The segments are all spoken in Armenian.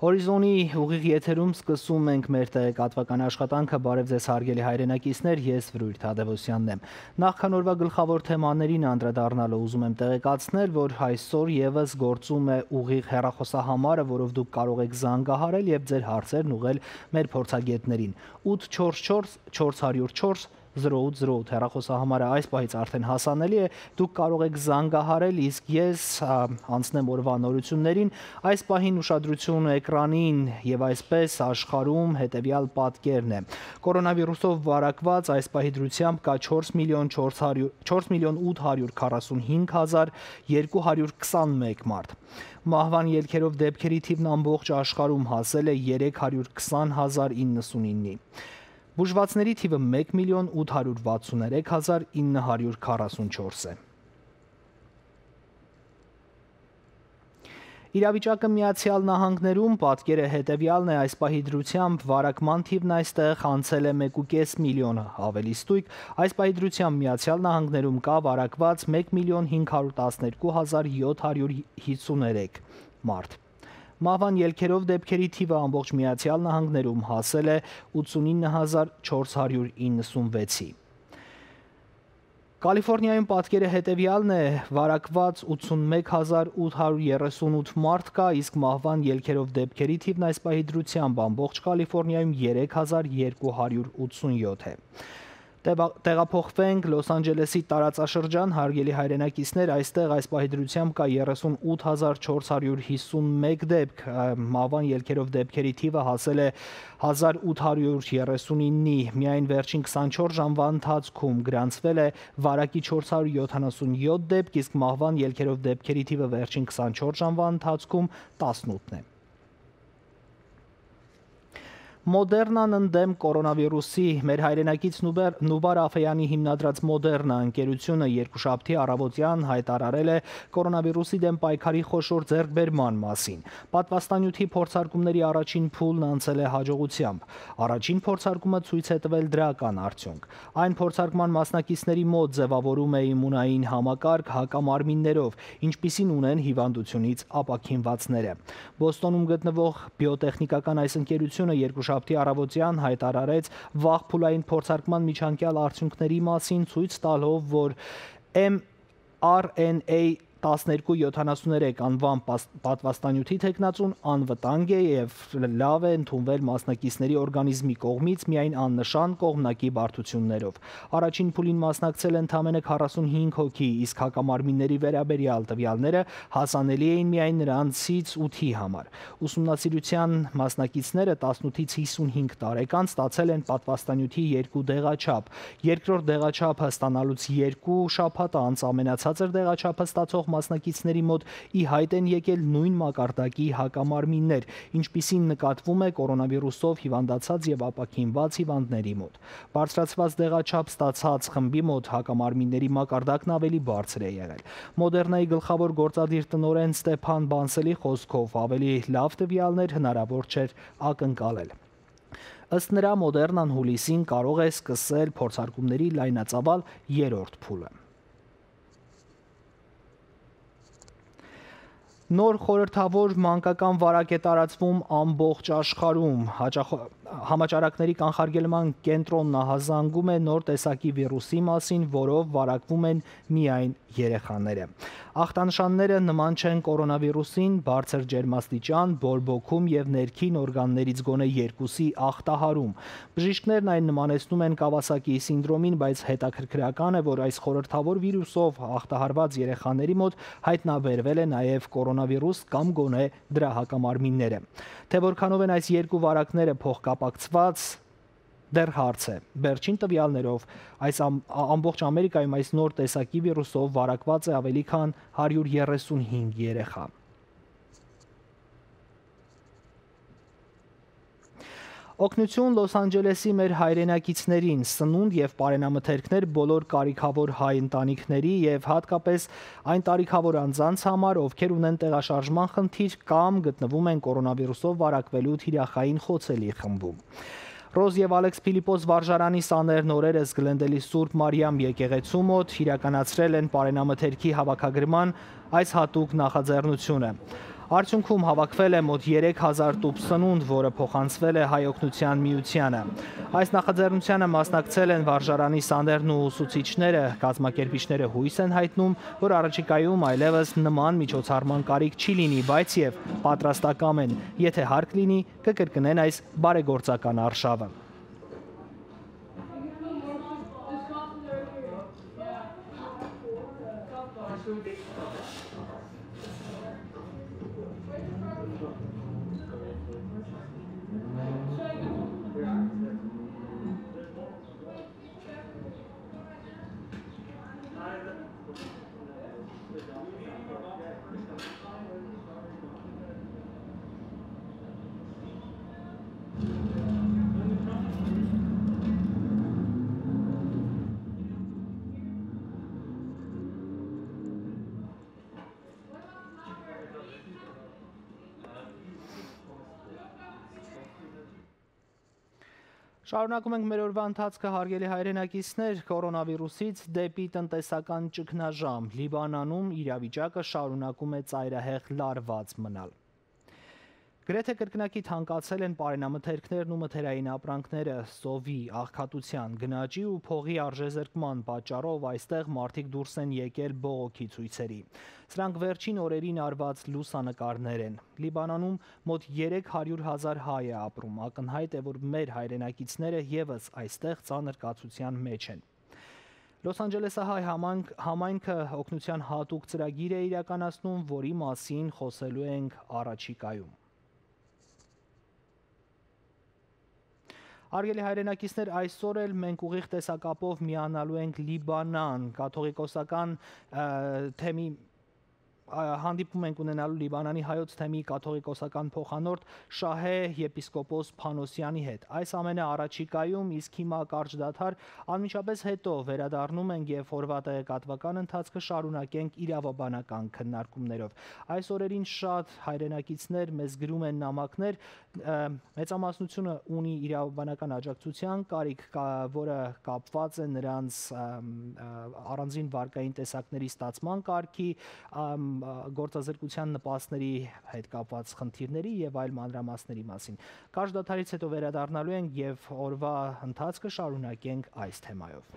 Հորիզոնի ուղիղ եթերում սկսում ենք մեր տեղեկատվական աշխատանքը, բարև ձեզ հարգելի հայրենակիցներ, ես Վրույր Թադևոսյանն եմ։ Նախքան օրվա գլխավոր թեմաներին անդրադառնալով ուզում եմ տեղեկացնել, որ այսօր եւս գործում է ուղիղ հեռախոսահամարը, որով դուք կարող եք զանգահարել եւ ձեր հարցերն ուղղել մեր փորձագետներին։ 844 404 008 հեռախոսահամարը այս պահից արդեն հասանելի է, դուք կարող եք զանգահարել, իսկ ես անցնեմ օրվա նորություններին, այս պահին ուշադրություն էկրանին եւ այսպես աշխարհում հետեւյալ պատկերն է։ Կորոնավիրուսով վարակված այս պահի դրությամբ կա 4 միլիոն 845,221 մարդ։ Մահվան ելքերով դեպքերի թիվն ամբողջ աշխարհում հասել է 320,099-ի։ Բուժվածների թիվը 1 միլիոն 863,944 է։ Իրավիճակը Միացյալ Նահանգներում պատկերը հետևյալն է, այս պահի դրությամբ վարակման թիվն այստեղ անցել է 1.5 միլիոնը ավելի ստույգ, այս պահի դրությամբ Միացյալ Նահանգներում կա վարակված 1 միլիոն 512,753 մարդ։ Մահվան ելքերով դեպքերի թիվը ամբողջ Միացյալ Նահանգներում հասել է 89,496-ի։ Կալիֆոռնիայում պատկերը հետևյալն է, վարակված 81,838 մարդ կա, իսկ մահվան ելքերով դեպքերի թիվն այս պահի դրությամբ ամբողջ Կալիֆոռնիայում 3,287 է։ Տեղափոխվենք Լոս Անջելեսի տարածաշրջան, հարգելի հայրենակիցներ, այստեղ այս պահի դրությամբ կա 38,451 դեպք, մահվան ելքերով դեպքերի թիվը հասել է 1839-ի, միայն վերջին 24 ժամվա ընթացքում գրանցվել է վարակի 477 դեպք, իսկ մահվան ելքերով դեպքերի թիվը վերջին 24 ժամվա ընթացքում 18 է։ Մոդեռնան ընդդեմ կորոնավիրուսի, մեր հայրենակից Նուբար Աֆեյանի հիմնադրած Մոդեռնա ընկերությունը երկուշաբթի առավոտյան հայտարարել է կորոնավիրուսի դեմ պայքարի խոշոր ձեռքբերման մասին։ Պատվաստանյութի փորձարկումների առաջին փուլն անցել է հաջողությամբ։ Առաջին փորձարկումը ցույց է տվել դրական արդյունք։ Այն փորձարկման մասնակիցների մոտ ձևավորում է իմունային համակարգ հակամարմիններով, ինչպիսին ունեն հիվանդությունից ապաքինվածները։ Բոստոնում գտնվող բիոտեխնիկական այս ընկերությունը երկուշաբթի առավոտյան հայտարարեց վաղ փուլային փորձարկման միջանկյալ արդյունքների մասին, ցույց տալով, որ mRNA-1273 անվան պատվաստանյութի թեկնածուն անվտանգ է եւ լավ է ընդունվել մասնակիցների օրգանիզմի կողմից միայն աննշան կողմնակի բարդություններով։ Առաջին փուլին մասնակցել ընդամենը 45 հոգի, իսկ հակամարմինների վերաբերյալ տվյալները հասանելի էին միայն նրանցից 8-ի համար։ Ուսումնասիրության մասնակիցները 18-ից 55 տարեկան ստացել են պատվաստանյութի 2 դեղաչափ։ Երկրորդ դեղաչափը ստանալուց 2 շաբաթ անց ամենացածր դեղաչափը ստացող մասնակիցների մոտ ի հայտ են եկել նույն մակարդակի հակամարմիններ, ինչպիսին նկատվում է կորոնավիրուսով հիվանդացած եւ ապաքինված հիվանդների մոտ։ Բարձրացված դեղաչափ ստացած խմբի մոտ հակամարմինների մակարդակն ավելի բարձր է եղել։ Մոդեռնայի գլխավոր գործադիր տնօրեն Ստեփան Բանսելի խոսքով ավելի լավ տվյալներ հնարավոր չէր ակնկալել։ Ըստ նրա Մոդեռնան հուլիսին կարող է սկսել փորձարկումների լայնածավալ 3-րդ փուլը։ Նոր խորհրդավոր մանկական վարակ է տարածվում ամբողջ աշխարհում։ Համաճարակների կանխարգելման կենտրոնն ահազանգում է նոր տեսակի վիրուսի մասին, որով վարակվում են միայն երեխաները։ Ախտանշանները նման չեն կորոնավիրուսին, բարձր ջերմաստիճան, բորբոքում եւ ներքին օրգաններից գոնե 2-ի ախտահարում։ Բժիշկներն այն նմանեցնում են Կավասակիի սինդրոմին, բայց հետաքրքրական է, որ այս խորհրդավոր վիրուսով ախտահարված երեխաների մոտ հայտնաբերվել է նաեւ կորոնավիրուս կամ գոնե դրա հակամարմինները։ Թե որքանով են այս երկու վարակները փոխկապակցված, դեռ հարց է։ Վերջին տվյալներով այս ամբողջ Ամերիկայում այս նոր տեսակի վիրուսով վարակված է ավելի քան 135 երեխա։ Օգնություն Լոս Անջելեսի մեր հայրենակիցներին, սնունդ եւ պարենամթերքներ բոլոր կարիքավոր հայ ընտանիքների եւ հատկապես այն տարիքավոր անձանց համար, ովքեր ունեն տեղաշարժման խնդիր կամ գտնվում են կորոնավիրուսով վարակվելու թիրախային խոցելի խմբում։ Ռոզ եւ Ալեքս Փիլիպոս վարժարանի սաներն օրերս Գլենդելի Սուրբ Մարիամ եկեղեցու մոտ իրականացրել են պարենամթերքի հավաքագրման այս հատուկ նախաձեռնությունը։ Արդյունքում հավաքվել է մոտ 3000 տուփ սնունդ, որը փոխանցվել է Հայ օգնության միությանը։ Այս նախաձեռնությանը մասնակցել են վարժարանի սաներն ու ուսուցիչները, կազմակերպիչները հույս են հայտնում, որ առաջիկայում այլևս նման միջոցառման կարիք չի լինի, բայց եւ պատրաստակամ են, եթե հարկ լինի, կկրկնեն այս բարեգործական արշավը։ Շարունակում ենք մեր օրվա ընթացքը, հարգելի հայրենակիցներ, կորոնավիրուսից դեպի տնտեսական ճգնաժամ։ Լիբանանում իրավիճակը շարունակում է ծայրահեղ լարված մնալ։ Գրեթե կրկնակի թանկացել են պարենամթերքներն ու մթերային ապրանքները, սովի, աղքատության, գնաճի ու փողի արժեզրկման պատճառով այստեղ մարդիկ դուրս են եկել բողոքի ցույցերի։ Սրանք վերջին օրերին արված լուսանկարներ են։ Լիբանանում մոտ 300,000 հայ է ապրում, ակնհայտ է, որ մեր հայրենակիցները ևս այստեղ ծանր կացության մեջ են։ Լոս Անջելեսահայ համայնքը օգնության հատուկ ծրագիր է իրականացնում, որի մասին խոսելու ենք առաջիկայում։ Հարգելի հայրենակիցներ, այսօր էլ մենք ուղիղ տեսակապով միանալու ենք Լիբանան, կաթողիկոսական թեմի հանդիպում ենք ունենալու Լիբանանի հայոց թեմի կաթողիկոսական փոխանորդ Շահե եպիսկոպոս Փանոսյանի հետ։ Այս ամենը առաջիկայում, իսկ հիմա կարճ դադար, անմիջապես հետո վերադառնում ենք եւ օրվա տեղեկատվական ընթացքը շարունակենք իրավաբանական քննարկումներով։ Այս օրերին շատ հայրենակիցներ մեզ գրում են նամակներ, մեծամասնությունը ունի իրավաբանական աջակցության կարիք, որը կապված է նրանց առանձին վարկային տեսակների ստացման կարգի, գործազրկության նպաստների հետ կապված խնդիրների եւ այլ մանրամասների մասին։ Կարճ դադարից հետո վերադառնալու ենք եւ օրվա ընթացքը շարունակենք այս թեմայով։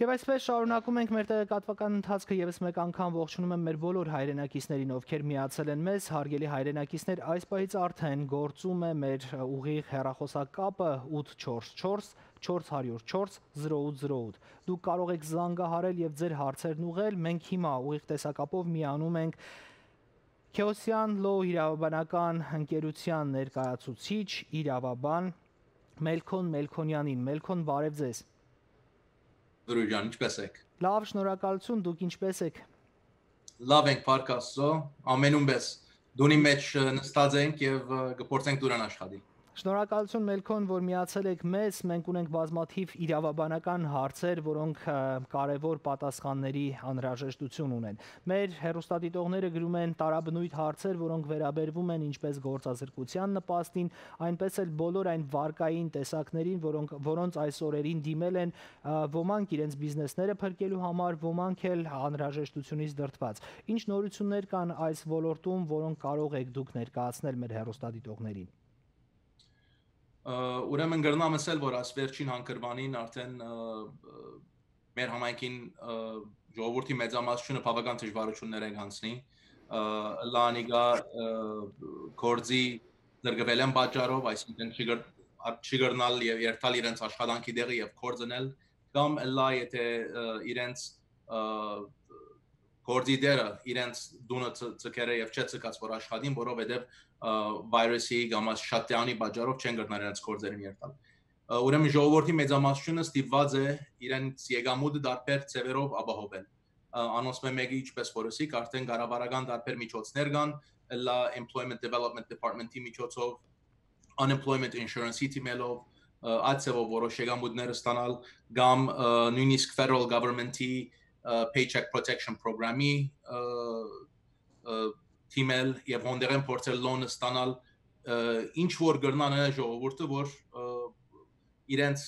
Եվ այսպես շարունակում ենք մեր տեղեկատվական ընթացքը, ևս մեկ անգամ ողջունում եմ մեր բոլոր հայրենակիցներին, ովքեր միացել են մեզ, հարգելի հայրենակիցներ, այս պահից արդեն գործում է մեր ուղիղ հեռախոսակապը 844 404 0808։ Դուք կարող եք զանգահարել եւ ձեր հարցերն ուղղել, մենք հիմա ուղիղ տեսակապով միանում ենք Քեոսյան Լո իրավաբանական ընկերության ներկայացուցիչ, իրավաբան Մելքոն Մելքոնյանին։ Մելքոն, բարև ձեզ։ Դրուժան, ինչպես եք։ Լավ, շնորհակալություն, դուք ինչպես եք։ Լավ ենք, փառք Աստծո, ամենում պես դունի մեջ նստած ենք եւ կփորձենք դուրան աշխատել։ Շնորհակալություն Մելքոն, որ միացել եք մեզ, մենք ունենք բազմաթիվ իրավաբանական հարցեր, որոնք կարևոր պատասխանների անհրաժեշտություն ունեն։ Մեր հեռուստադիտողները գրում են տարաբնույթ հարցեր, որոնք վերաբերվում են ինչպես գործազրկության նպաստին, այնպես էլ բոլոր այն վարկային տեսակներին, որոնց այս օրերին դիմել են ոմանք իրենց բիզնեսները փրկելու համար, ոմանք էլ անհրաժեշտությունից դրդված։ Ինչ նորություններ կան այս ոլորտում, որոնք կարող եք դուք ներկայացնել մեր հեռուստադիտողներին։ Ուրեմն գրնամ ասել, որ այս վերջին հանգրվանին արդեն մեր համայնքին ժողովրդի մեծամասնությունը բավական դժվարություններ են անցնի, լանիգա կորձի դրգվել են պատճառով, այսինքն չգրնալ եւ երթալ իրենց աշխատանքի դեղը եւ կորձնել, կամ լա եթե իրենց կորձի դերը իրենց դունը ցկերը եւ չցկած որ աշխատին, որովհետեւ վիրուսի կամ շատյանի պատճառով չեն գտնար իրենց կորձերին երթալ։ Ուրեմն ժողովրդի մեծամասնությունը ստիպված է իրենց եկամուտը դարբեր ծևերով ապահովել։ Անոնց մեկի ինչպես որսիկ արդեն կառավարական դարբեր միջոցներ կան, լա Employment Development Department-ի միջոցով, Unemployment Insurance-ի թիմելով, այցեվով որոշ եկամուտներ ստանալ, կամ նույնիսկ Federal Government-ի Paycheck Protection Program-ի թիմել եւ հոնդերեն փորձել լոն ստանալ, ինչ որ գրնան է ժողովուրդը, որ իրենց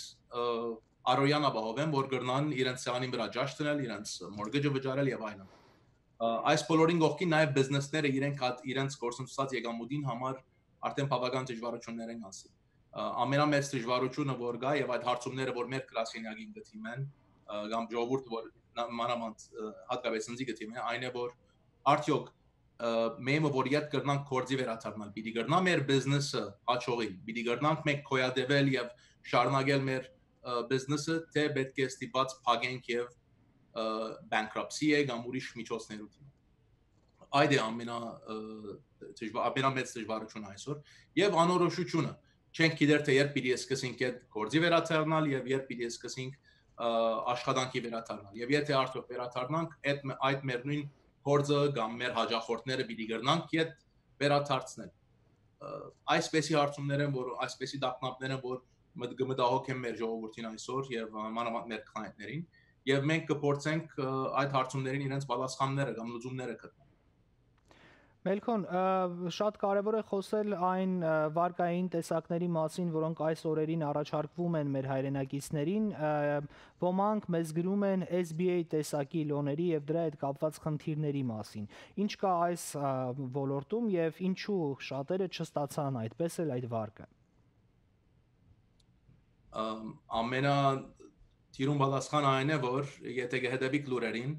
Արոյան ապահովեն, որ գրնան իրենց սեղանի վրա ջաշ տնել, իրենց mortgage-ը վճարել եւ այլն։ Այս բոլորին գողքին նաև բիզնեսները իրենց գործընթացած եկամուտին համար արդեն բավական դժվարություններ են հասել։ Ամենամեծ դժվարությունը որ կա եւ այդ հարցումները որ մեր գրասենյակին գտիմեն կամ ժողովուրդը որ մանավանդ հատկապես ինձ գտիմեն այն է որ արդյոք մենք որ իդ կրնանք կորձի վերաթարնալ պիտի կրնա մեր բիզնեսը հաջողի պիտի կրնանք մենք կոյադեվել եւ շարունակել մեր բիզնեսը թե պետք է ստիպված փակենք եւ bankruptcy է կամ ուրիշ միջոցներով այդ է ամենամեծ դժվարությունը այսօր եւ անորոշությունը չենք գիտեր թե երբ պիտի սկսենք այդ գործի վերաթարնալ եւ երբ պիտի սկսենք աշխատանքի վերաթարնալ եւ եթե արդյոք վերաթարնանք այդ մեր նույն գործը կամ մեր հաջախորդները պիտի գրնանք այդ վերաթարցնել այսպեսի հարցումներ են որ այսպեսի դակնապներ են որ մտահոգ են մեր ժողովրդին այսօր եւ մանավանդ մեր կլիենտներին եւ մենք կփորձենք այդ հարցումներին իրենց պատասխանները կամ լուծումները գտնել։ Մելքոն, շատ կարևոր է խոսել այն վարկային տեսակների մասին, որոնք այս օրերին առաջարկվում են մեր հայրենակիցներին, ոմանք մեզ գրում են SBA տեսակի լոների եւ դրա հետ կապված խնդիրների մասին։ Ինչ կա այս ոլորտում եւ ինչու շատերը չստացան այդպես էլ այդ վարկը։ Ամենա Տիրուն պատասխանը այն է, որ եթե կհետևիկ լուրերին,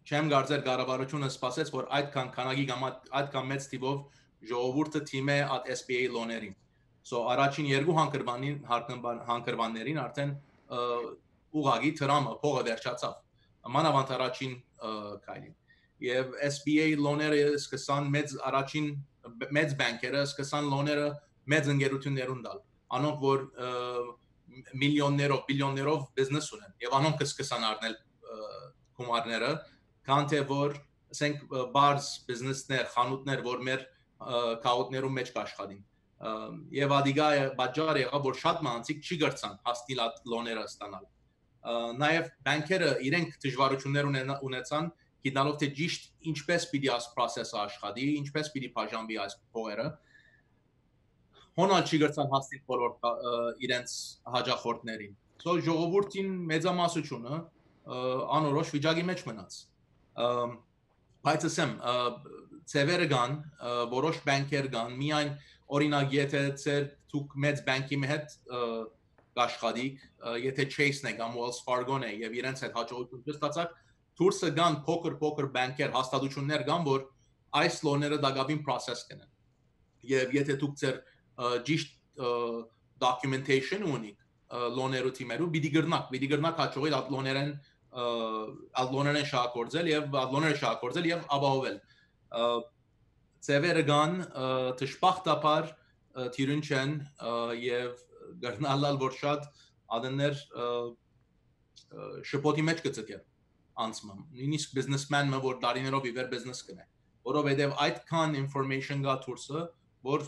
չեմ կարծեր կառավարությունը սպասեց, որ այդքան քանակի կամ այդքան մեծ թիվով ժողովուրդը թիմ է այդ SBA լոներին։ So առաջին երկու հանգրվաններին արդեն ուղղակի տրամը փողը վերջացավ։ Մանավանդ առաջին քայլին։ Եվ SBA լոները սկսան մեծ բանկերը սկսան լոները մեծ ընկերություններուն տալ։ Անոնք որ միլիոններով, բիլիոններով բիզնես ունեն եւ անոնք կսկսան առնել գումարները, քան թե որ ասենք բարձ բիզնեսներ, խանութներ, որ մեր քաուտներում մեջ կաշխատին։ Եվ ադիգա բաժարը եղավ որ շատ մանցիկ չի գրցան հասնել այդ լոները ստանալ։ Նաեւ բանկերը իրենք դժվարություններ ունեցան գտնալով թե ճիշտ ինչպես պիտի այս process-ը աշխատի, ինչպես պիտի բաժանվի այս փողերը։ Հոնալ չի գրցան հասնել բոլոր իրենց հաջախորդներին։ So ժողովրդին մեծամասնությունը անորոշ վիճակի մեջ մնաց։ Բայց ասեմ, ծևերը կան, որոշ բանկեր կան, միայն օրինակ եթե դուք մեծ բանկի հետ աշխատիք, եթե Chase-ն է կամ Wells Fargo-ն է եւ իրենց հետ հաջողություն ստացաք, դուրսը կան փոքր բանկեր, հաստատություններ կան, որ այս լոները դակավին process կնեն։ Եվ եթե դուք ձեր ճիշտ documentation ունիք լոներու թիմերու պիտի գրնակ հաջողել այդ լոներեն շահագործել եւ ապահովել ծևերը կան դժբախտաբար թիրուն չեն եւ գտնալալ որ շատ ադներ շփոթի մեջ կծկեր անցման նույնիսկ businessman-ը որ դարիներով իվեր business կնե որովհետեւ այդքան information կա դուրսը որ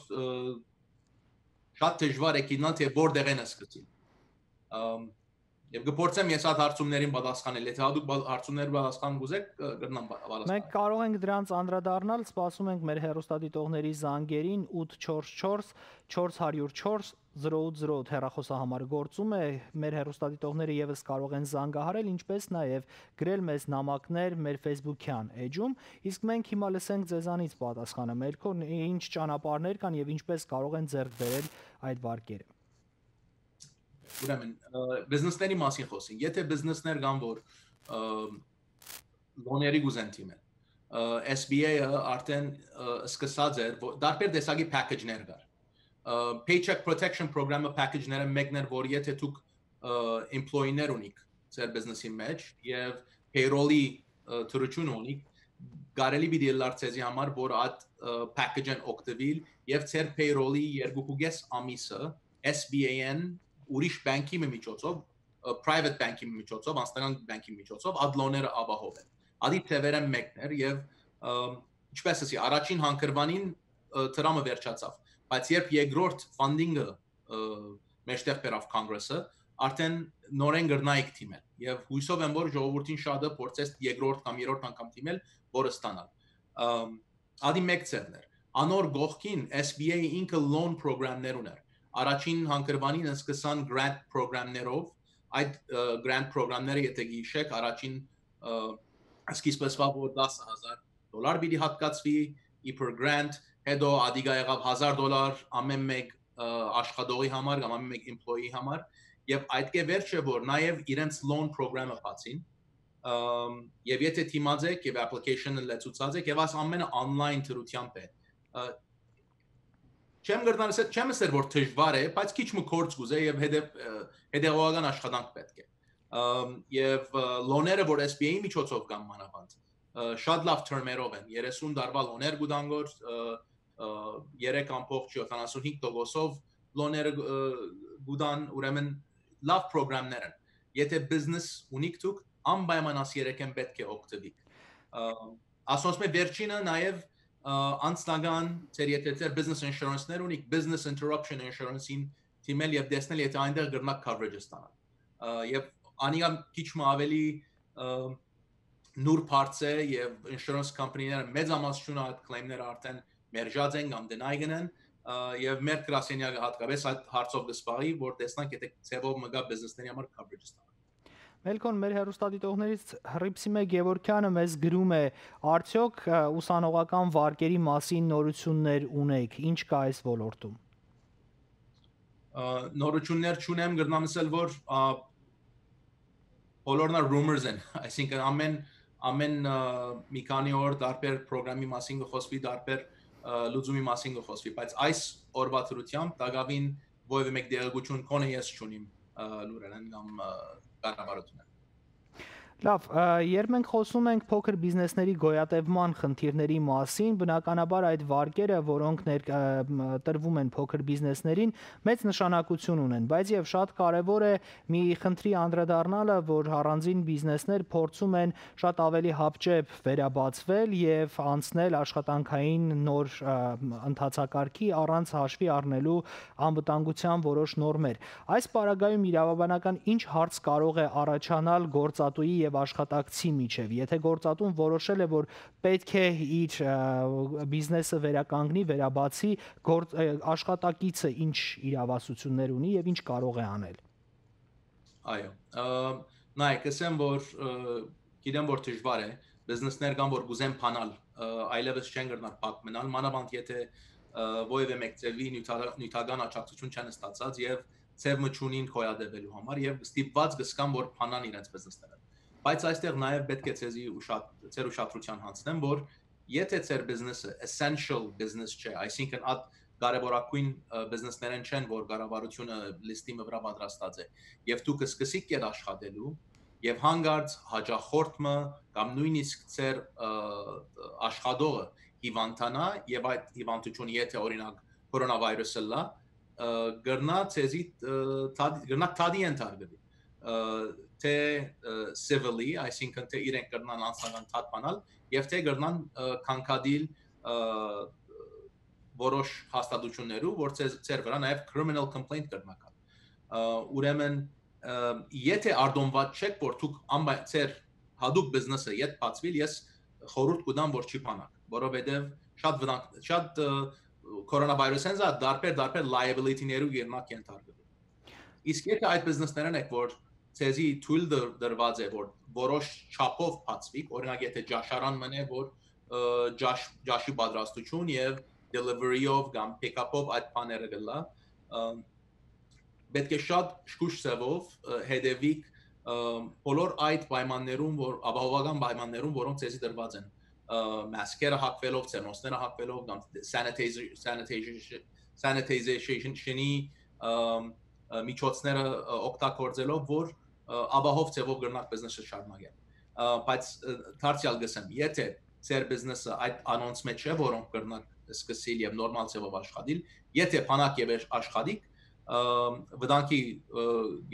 շատ դժվար է գտնալ թե որտեղ են սկսել եւ գործեմ ես այդ հարցումներին պատասխանել եթե դուք հարցումներ պատասխան գուզեք կգտնամ պատասխան Մենք կարող ենք դրանց անդրադառնալ սպասում ենք մեր հեռուստադիտողների զանգերին 844 404 080 հեռախոսահամարը գործում է մեր հեռուստադիտողները եւս կարող են զանգահարել ինչպես նաեւ գրել մեզ նամակներ մեր Facebook-յան էջում իսկ մենք հիմա լսենք ձեզանից պատասխանը Մելքոն ինչ ճանապարհներ կան եւ ինչպես կարող են ձեռք բերել այդ վարկերը Ուրեմն բիզնեսների մասին խոսենք եթե բիզնեսներ կան որ լոների գուզեն թիմեն SBA-ը արդեն սկսած էր դարբեր տեսակի package-ներ կար Paycheck Protection Program-ը package-ները մեկն էր որ եթե դուք employee-ներ ունիք ձեր բիզնեսի մեջ եւ payroll-ի թրություն ունիք կարելի պիտի լարցեզի համար որ այդ package-ն օգտվել եւ ձեր payroll-ի 2.5 ամիսը SBA-ն ուրիշ բանկի միջոցով private bank-ի միջոցով անձնական բանկի միջոցով այդ լոները ապահովել ադի թևերը մեկներ եւ ինչպես ասի առաջին հանգրվանին տրամը վերջացավ բայց երբ երկրորդ funding-ը մեջտեղ բերավ կոնգրեսը արդեն նորեն գրնայք թիմել եւ հույսով եմ որ ժողովրդին շատը փորձեց երկրորդ կամ երրորդ անգամ թիմել որը ստանալ ադի մեկ ծերներ անոր գողքին SBA ինքը loan program-ներ ուներ առաջին հանգրվանին սկսան grant program-ներով, այդ grant program-ները եթե գիշեք առաջին սկիզբսվա որ $10,000 պիտի հատկացվի per grant, հետո ադիգա եղավ $1,000 ամեն մեկ աշխատողի համար կամ ամեն մեկ employee համար եւ այդքե վերջը որ նաեւ իրենց loan program-ը բացին եւ եթե թիմած եք եւ application-ը լեցուցած եք եւ աս ամենը online թրությամբ է չեմ ասել որ դժվար է բայց քիչ մը կորց գուզե եւ հետեւողական աշխատանք պետք է եւ loan-երը որ SBA-ի միջոցով կամ մանավանդ շատ լավ term-երով են 30 տարվա loan-եր գուտանգոր 3.75%-ով loan-երը գուտան ուրեմն լավ program-ներ են եթե business ունիք դուք անպայման աս 3-ն պետք է օգտվեք ասոնց մե վերջինը նաեւ անցնական ծեր եթե ծեր business insurance-ներ ունիք business interruption insurance-ին թիմել եւ տեսնել եթե այնտեղ գրնակ coverage ստանալ եւ անիգա քիչ մը ավելի նոր parts է եւ insurance company-ները մեծամասնությունը այդ claim-ները արդեն մերժած են կամ deny գնան եւ մեր գրասենյակը հատկապես այդ հարցով գսպարի որ տեսնանք եթե ծեվով մգա business-ների համար coverage ստանալ Մելքոն մեր հեռուստադիտողներից Հռիփսիմե Գևորգյանը մեզ գրում է արդյոք ուսանողական վարկերի մասին նորություններ ունեք ինչ կա այս ոլորտում նորություններ չունեմ գրնամ ասել որ բոլորն rumors են այսինքն ամեն մի քանի օր դարբեր ծրագրի մասին խոսվի դարբեր լուծումի մասին խոսվի բայց այս օրվա դրությամբ դակավին ովևէ մեկ դերակցություն կոնե ես չունիմ լուրերն կամ կառավարությունը Լավ, երբ մենք խոսում ենք փոքր բիզնեսների գոյատևման խնդիրների մասին, բնականաբար այդ վարկերը, որոնք տրվում են փոքր բիզնեսներին, մեծ նշանակություն ունեն, բայց եւ շատ կարեւոր է մի խնդրի անդրադառնալը, որ առանձին բիզնեսներ փորձում են շատ ավելի հապճեպ վերաբացվել եւ անցնել աշխատանքային նոր ընթացակարգի առանց հաշվի առնելու անվտանգության որոշ նորմեր։ Այս պարագայում իրավաբանական ինչ հարց կարող է առաջանալ գործատուի եւ աշխատակցի միջև եթե գործատուն որոշել է որ պետք է իր բիզնեսը վերականգնի վերաբացի աշխատակիցը ինչ իրավասություններ ունի եւ ինչ կարող է անել Այո նայեք ասեմ որ գիտեմ որ դժվար է բիզնեսներ կան որ գուզեն փանալ այլևս չեն գտնալ փակ մնալ մանավանդ եթե ովևէ մեկ ծևի նյութական աջակցություն չեն ստացած եւ ծև մչունին կոյադևելու համար եւ ստիպված գսկան որ փանան իրենց բիզնեսները բայց այստեղ նաև պետք է ցեզի ծեր ուշադրության հանձնեմ որ եթե ծեր բիզնեսը essential business չէ այսինքն այդ կարևորագույն բիզնեսներն չեն որ կառավարությունը լիստի վրա պատրաստած է եւ դուք սկսեք այդ աշխատելու եւ հանգարց հաջախորդը կամ նույնիսկ ծեր աշխատողը հիվանդանա եւ այդ հիվանդությունը եթե օրինակ կորոնավիրուսը լա գրնա ցեզի գրնա թադի ընթարգի թե civilly, այսինքն թե իրենք կրնան անձնական թափանալ եւ թե կրնան կանգադիլ որոշ հաստատություններով որ ծեր վրա նաեւ criminal complaint կրնական ուրեմն եթե արդոնված չեք որ դուք ծեր հadoop business-ը իդ բացվիլ ես խորհուրդ կուտամ որ չի փանակ որովհետեւ շատ կորոնավիրուսեն զա դարբեր liability-ներու երնակ ենթարկվի իսկ եթե այդ business-ներն եք որ ցեզի թույլ դրված է որ որոշ չափով բացվի օրինակ եթե ջաշարան մնե որ ջաշի պատրաստություն եւ delivery-ով կամ pick-up-ով այդ բաները գլա պետք է շատ շուշ ծավով հետևիկ բոլոր այդ պայմաններում որ ապահովական պայմաններում որոնք ցեզի դրված են մասկերը հակվելով ցերնոսները հակվելով կամ sanitization-ի միջոցները օգտագործելով որ ապահով ծավով գրնակ բիզնեսը շարունակել բայց դարձյալ գսեմ եթե ծեր բիզնեսը այդ անոնց մեջ է որոնք գրնակ սկսել եւ նորմալ ծավով աշխատել եթե փանակ եւ աշխատիկ վտանգի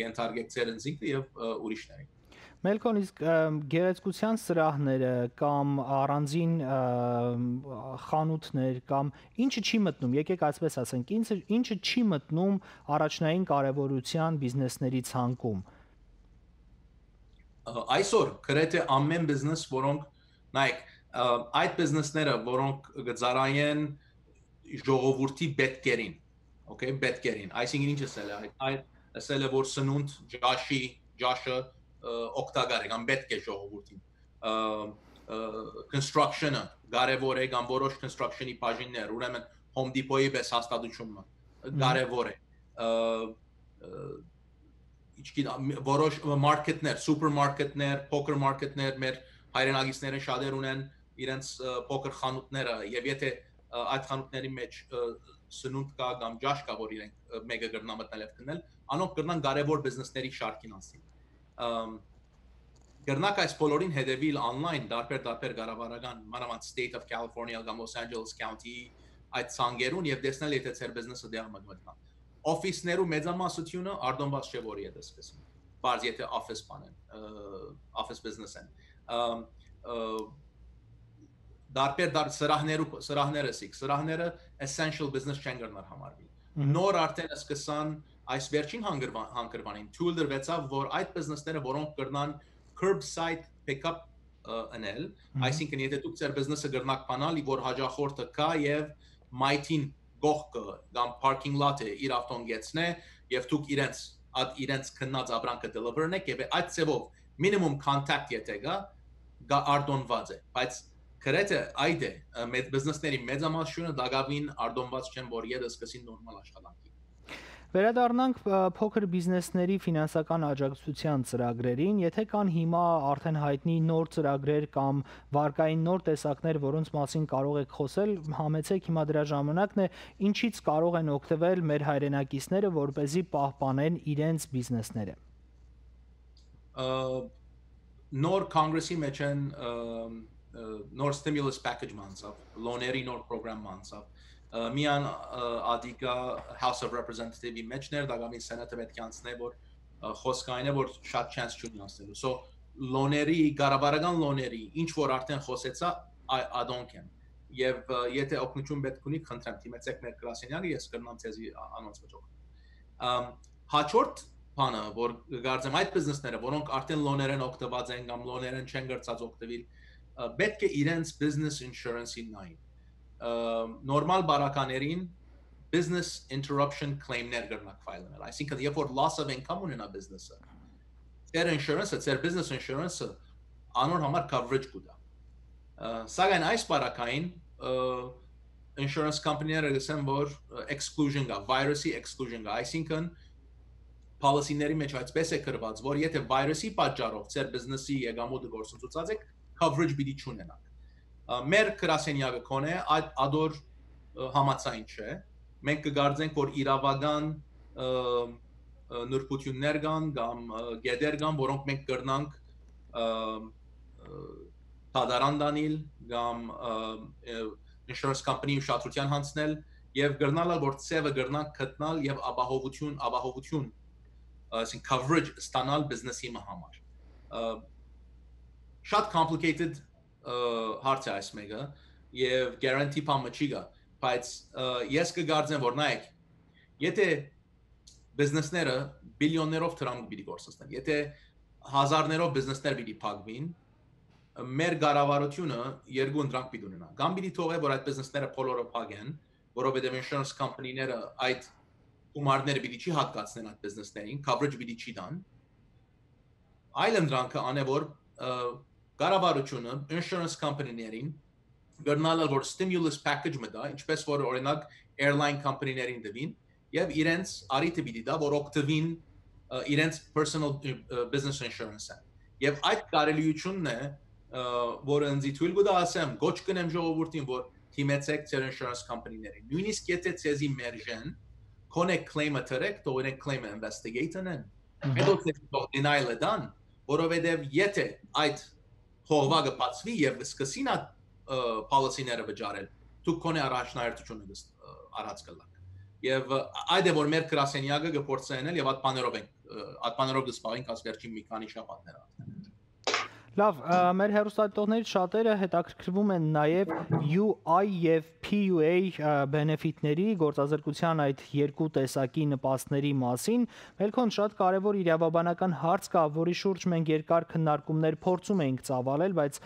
գենթարգեք ծեր ընձինքը եւ ուրիշներին Մելքոն իսկ գեղեցկության սրահները կամ առանձին խանութներ կամ ինչը չի մտնում եկեք այսպես ասենք ինչը չի մտնում առաջնային կարևորության բիզնեսների ցանկում այսօր գրեթե ամեն բիզնես որոնք նայեք այդ բիզնեսները որոնք գծարային ժողովրդի պետքերին okay, բետկերին, այսինքն ինչ ասել է, այդ ասել է որ սնունդ ջաշը օգտակար է կամ պետք է ժողովրդին construction-ը կարևոր է կամ որոշ construction-ի բաժիններ, ուրեմն Home Depot-ի պես հաստատությունը կարևոր է որոշ մարքեթներ, սուպերմարկետներ, փոքր մարքետներ, մեր հայրենագիցները շատեր ունեն իրենց փոքր խանութները եւ եթե այդ խանութների մեջ սնունդ կա կամ ջաշ կա որ իրենք մեկը կրնա մտնել եւ գնել, անոնք կրնան կարևոր բիզնեսների շարքին անցնել Գերնակ այս բոլորին հետևիլ online դարբեր կառավարական մանավանդ State of California կամ Los Angeles County այդ ցանգերուն եւ տեսնել եթե ծեր բիզնեսը դեռ մտնա Office-ներու մեծամասնությունը արդոնված չէ որ եթե սկսեն բարձ եթե office բանեն office business են դարբեր սրահները essential business չեն գնար համարվի նոր արդեն սկսան այս վերջին հանգրվանին tool դրվեցավ որ այդ բիզնեսները որոնք կրնան curbside pickup aնել այսինքն եթե դուք ձեր բիզնեսը գրնակ բանալ որ հաջախորդը կա եւ մայթին գողքը կամ parking lot-ը իր ավտոն գեցնե եւ դուք իրենց քննած ապրանքը deliver-նեք եւ այդ ծևով minimum contact եթե գա արդոնված է բայց քրեթե այդ է մեծ բիզնեսների մեծամասնությունը դակավին արդոնված չեն որ յետը սկսին նորմալ աշխատանքի Վերադառնանք փոքր բիզնեսների ֆինանսական աջակցության ծրագրերին, եթե կան հիմա արդեն հայտնի նոր ծրագրեր կամ վարկային նոր տեսակներ, որոնց մասին կարող եք խոսել, համեցեք հիմա դրա ժամանակն է, ինչից կարող են օգտվել մեր հայրենակիցները, որպեսզի պահպանեն իրենց բիզնեսները։ Նոր կոնգրեսի մեջ են նոր stimulus package մանցավ, լոների նոր պրոգրամ մանցավ Միան ադիկա House of Representative-ի մեջներ դակամին Senate-ը պետք է անցնե որ խոսքային է որ շատ chance չունի անցնելու so լոների կառավարական լոների ինչ որ արդեն խոսեցա adonk են եւ եթե օգնություն պետք ունի խնդրեմ դիմեցեք մեր գրասենյակը ես կգնամ ցեզի անոնց վճռ հաջորդ բանը որ գարձեմ այդ բիզնեսները որոնք արդեն լոներ են օգտված են կամ լոներ են չեն գրծած օգտվել պետք է իրենց business insurance-ին նային normal բարականերին business interruption claim-ներ կրնակ ֆայլնել այսինքն երբ որ loss of income ունենա business-ը their insurance-ը their business insurance-ը անոր համար coverage կուտա սակայն այս բարակային insurance company-ները գսեն որ exclusion կա virus-ի exclusion կա այսինքն policy-ների մեջ այդպես է գրված որ եթե virus-ի պատճառով their business-ի եկամուտը գործընծուցած է coverage պիտի չունենա Մեր գրասենյակը կոնե ադոր համացայն չէ մենք կգարձենք որ իրավական նրբություններ կան կամ գեդեր կան որոնք մենք կրնանք դադարան դանել կամ insurance company ուշադրության հանցնել եւ գրնալը որ ծևը կրնանք գտնալ եւ ապահովություն այսինքն coverage ստանալ բիզնեսի համար շատ complicated հարց է այս մեկը եւ guarantee փամը չի գա բայց ես կգարձեմ որ նայեք եթե բիզնեսները բիլիոններով դրամ պիտի գործեն եթե հազարներով բիզնեսներ պիտի փակվին մեր կառավարությունը երկու ընդրանք պիտի ունենա կամ պիտի թողե որ այդ բիզնեսները բոլորը փակեն որովհետեւ insurance company-ները այդ գումարները պիտի չի հատկացնեն այդ բիզնեսներին coverage պիտի չի տան այլ ընդրանքը անե որ կառավարությունը insurance company-ներին գտնալը որ stimulus package մտա ինչպես որ օրինակ airline company-ներին դվին եւ իրենց արիթը պիտի դա որ օգտվին իրենց personal business insurance-ը եւ այդ կարելիությունն է որը ինձ թույլ կտա ասեմ գոչ կնեմ ժողովրդին որ թիմեցեք ձեր insurance company-ներին նույնիսկ եթե ցեզի մերժեն կոնե claim-ը թրեք թողնեք claim-ը investigate-ն հետո ցեզի denial-ը դան որովհետեւ եթե այդ հողվագը բացվի եւ սկսին այդ policy-ները վճարել դուք կոնե առաջնահերթությունը առած կլակ եւ այդ է որ մեր գրասենյակը գործենել եւ այդ բաներով ենք այդ բաներով դասպային կաս վերջին մի քանի շաբաթներ Լավ, մեր հեռուստադիտողներից շատերը հետաքրքրվում են նաև UI եւ PUA բենեֆիտների գործազրկության այդ երկու տեսակի նպաստների մասին։ Մելքոն շատ կարևոր իրավաբանական հարց կա, որի շուրջ մենք երկար քննարկումներ փորձում էինք ծավալել, բայց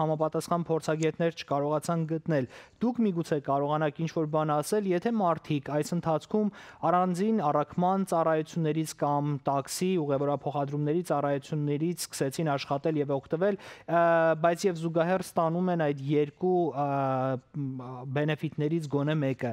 համապատասխան փորձագետներ չկարողացան գտնել։ Դուք միգուցե կարողանաք ինչ-որ բան ասել, եթե մարդիկ այս ընթացքում առանձին առաքման ծառայություններից կամ տաքսի ուղևորափոխադրումների ծառայություններից սկսեցին աշխատել եւ օգտվել, բայց եւ զուգահեռ ստանում են այդ երկու բենեֆիտներից գոնե մեկը։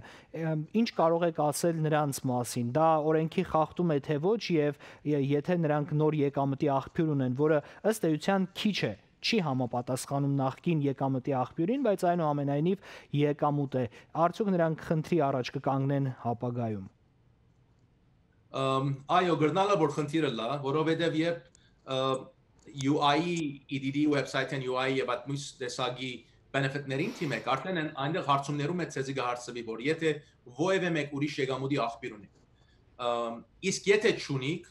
Ինչ կարող եք ասել նրանց մասին։ Դա օրենքի խախտում է թե ոչ եւ եթե նրանք նոր եկամտի աղբյուր ունեն, որը ըստ էության քիչ է, չի համապատասխանում նախկին եկամտի աղբյուրին, բայց այնուամենայնիվ եկամուտ է։ Արդյոք նրանք խնդրի առաջ կկանգնեն ապագայում։ Այո, գրնալը որ խնդիրը լա, որովհետեւ երբ UI EDD website-ն UI եւ այդ մյուս տեսակի benefit-ներին թիմեք, արդեն այնտեղ հարցումներում է ցեզի կհարցվի, որ եթե ովևէ մեկ ուրիշ եկամուտի աղբյուր ունի, իսկ եթե չունիք,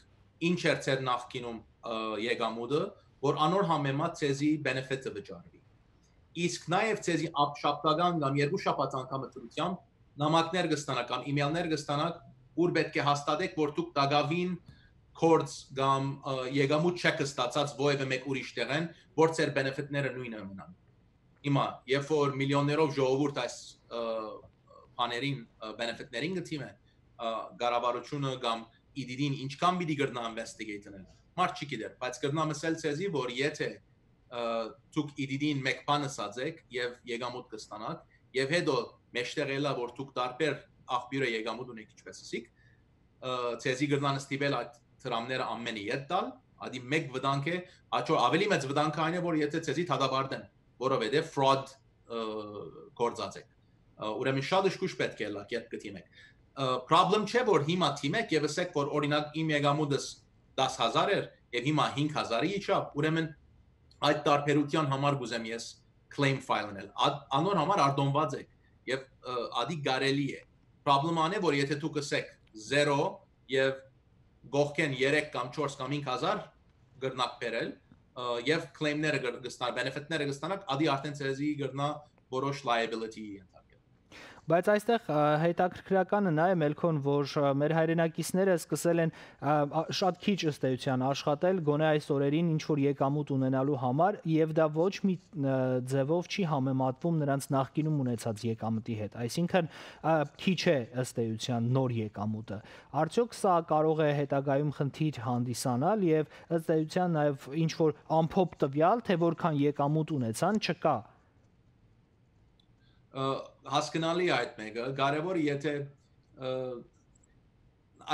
ինչ է ցեր նախկինում եկամուտը, որ անոր համեմատ ցեզի benefit-ը վճարվի։ Իսկ նաեւ ցեզի շաբթական կամ երկու շաբաթ անգամությամբ նամակներ կստանաք կամ email-ներ կստանաք, ուր պետք է հաստատեք, որ դուք դակավին կորձ կամ եկամուտ չեք ստացած ովևէ մեկ ուրիշ տեղեն, որ ձեր benefit-ները նույնը մնան։ Հիմա, երբ որ միլիոններով ժողովուրդ այս բաներին benefit-ներին գտիմեն, կառավարությունը կամ EDD-ին ինչքան պիտի կրնա investigate-նել, մարդ չի գիտեր, բայց կրնա մսել ցեզի, որ եթե դուք EDD-ին մեկ բան ասացեք եւ եկամուտ կստանաք, եւ հետո մեջտեղ էլա որ դուք տարբեր աղբյուրը եկամուտ ունեք, ինչպես ասիք, ցեզի կրնան ստիպել այդ դրամները ամենի հետ տալ, ադի մեկ վտանգ է, աչո ավելի մեծ վտանգ այն է, որ եթե ցեզի թադաբարդեն, որովհետեւ fraud գործածեք։ Ուրեմն շատ ուշ պետք է լա կետ գտիմեք։ Problem չէ որ հիմա թիմեք եւ ասեք որ օրինակ իմ եկամուտս 10000 էր եւ հիմա 5000-ի իջավ, ուրեմն այդ տարբերության համար գուզեմ ես claim file-նել։ Անոր համար արտոնված եք եւ ադի գարելի է։ Problem-ն է որ եթե դուք ասեք 0 եւ գողքեն 3 կամ 4 կամ 5000 գրնակ բերել եւ claim-ները կստանալ, benefit-ները կստանալ, ադի արդեն ցեզի գրնա որոշ liability ենթարկել։ Բայց այստեղ հետաքրքրականը նա է Մելքոն, որ մեր հայրենակիցները սկսել են շատ քիչ ըստ էության աշխատել գոնե այս օրերին ինչ որ եկամուտ ունենալու համար եւ դա ոչ մի ձևով չի համեմատվում նրանց նախկինում ունեցած եկամտի հետ, այսինքն քիչ է ըստ էության նոր եկամուտը։ Արդյոք սա կարող է հետագայում խնդիր հանդիսանալ եւ ըստ էության նաեւ ինչ որ ամփոփ տվյալ, թե որքան եկամուտ ունեցան, չկա։ Հասկանալի այդ մեկը, կարևորը եթե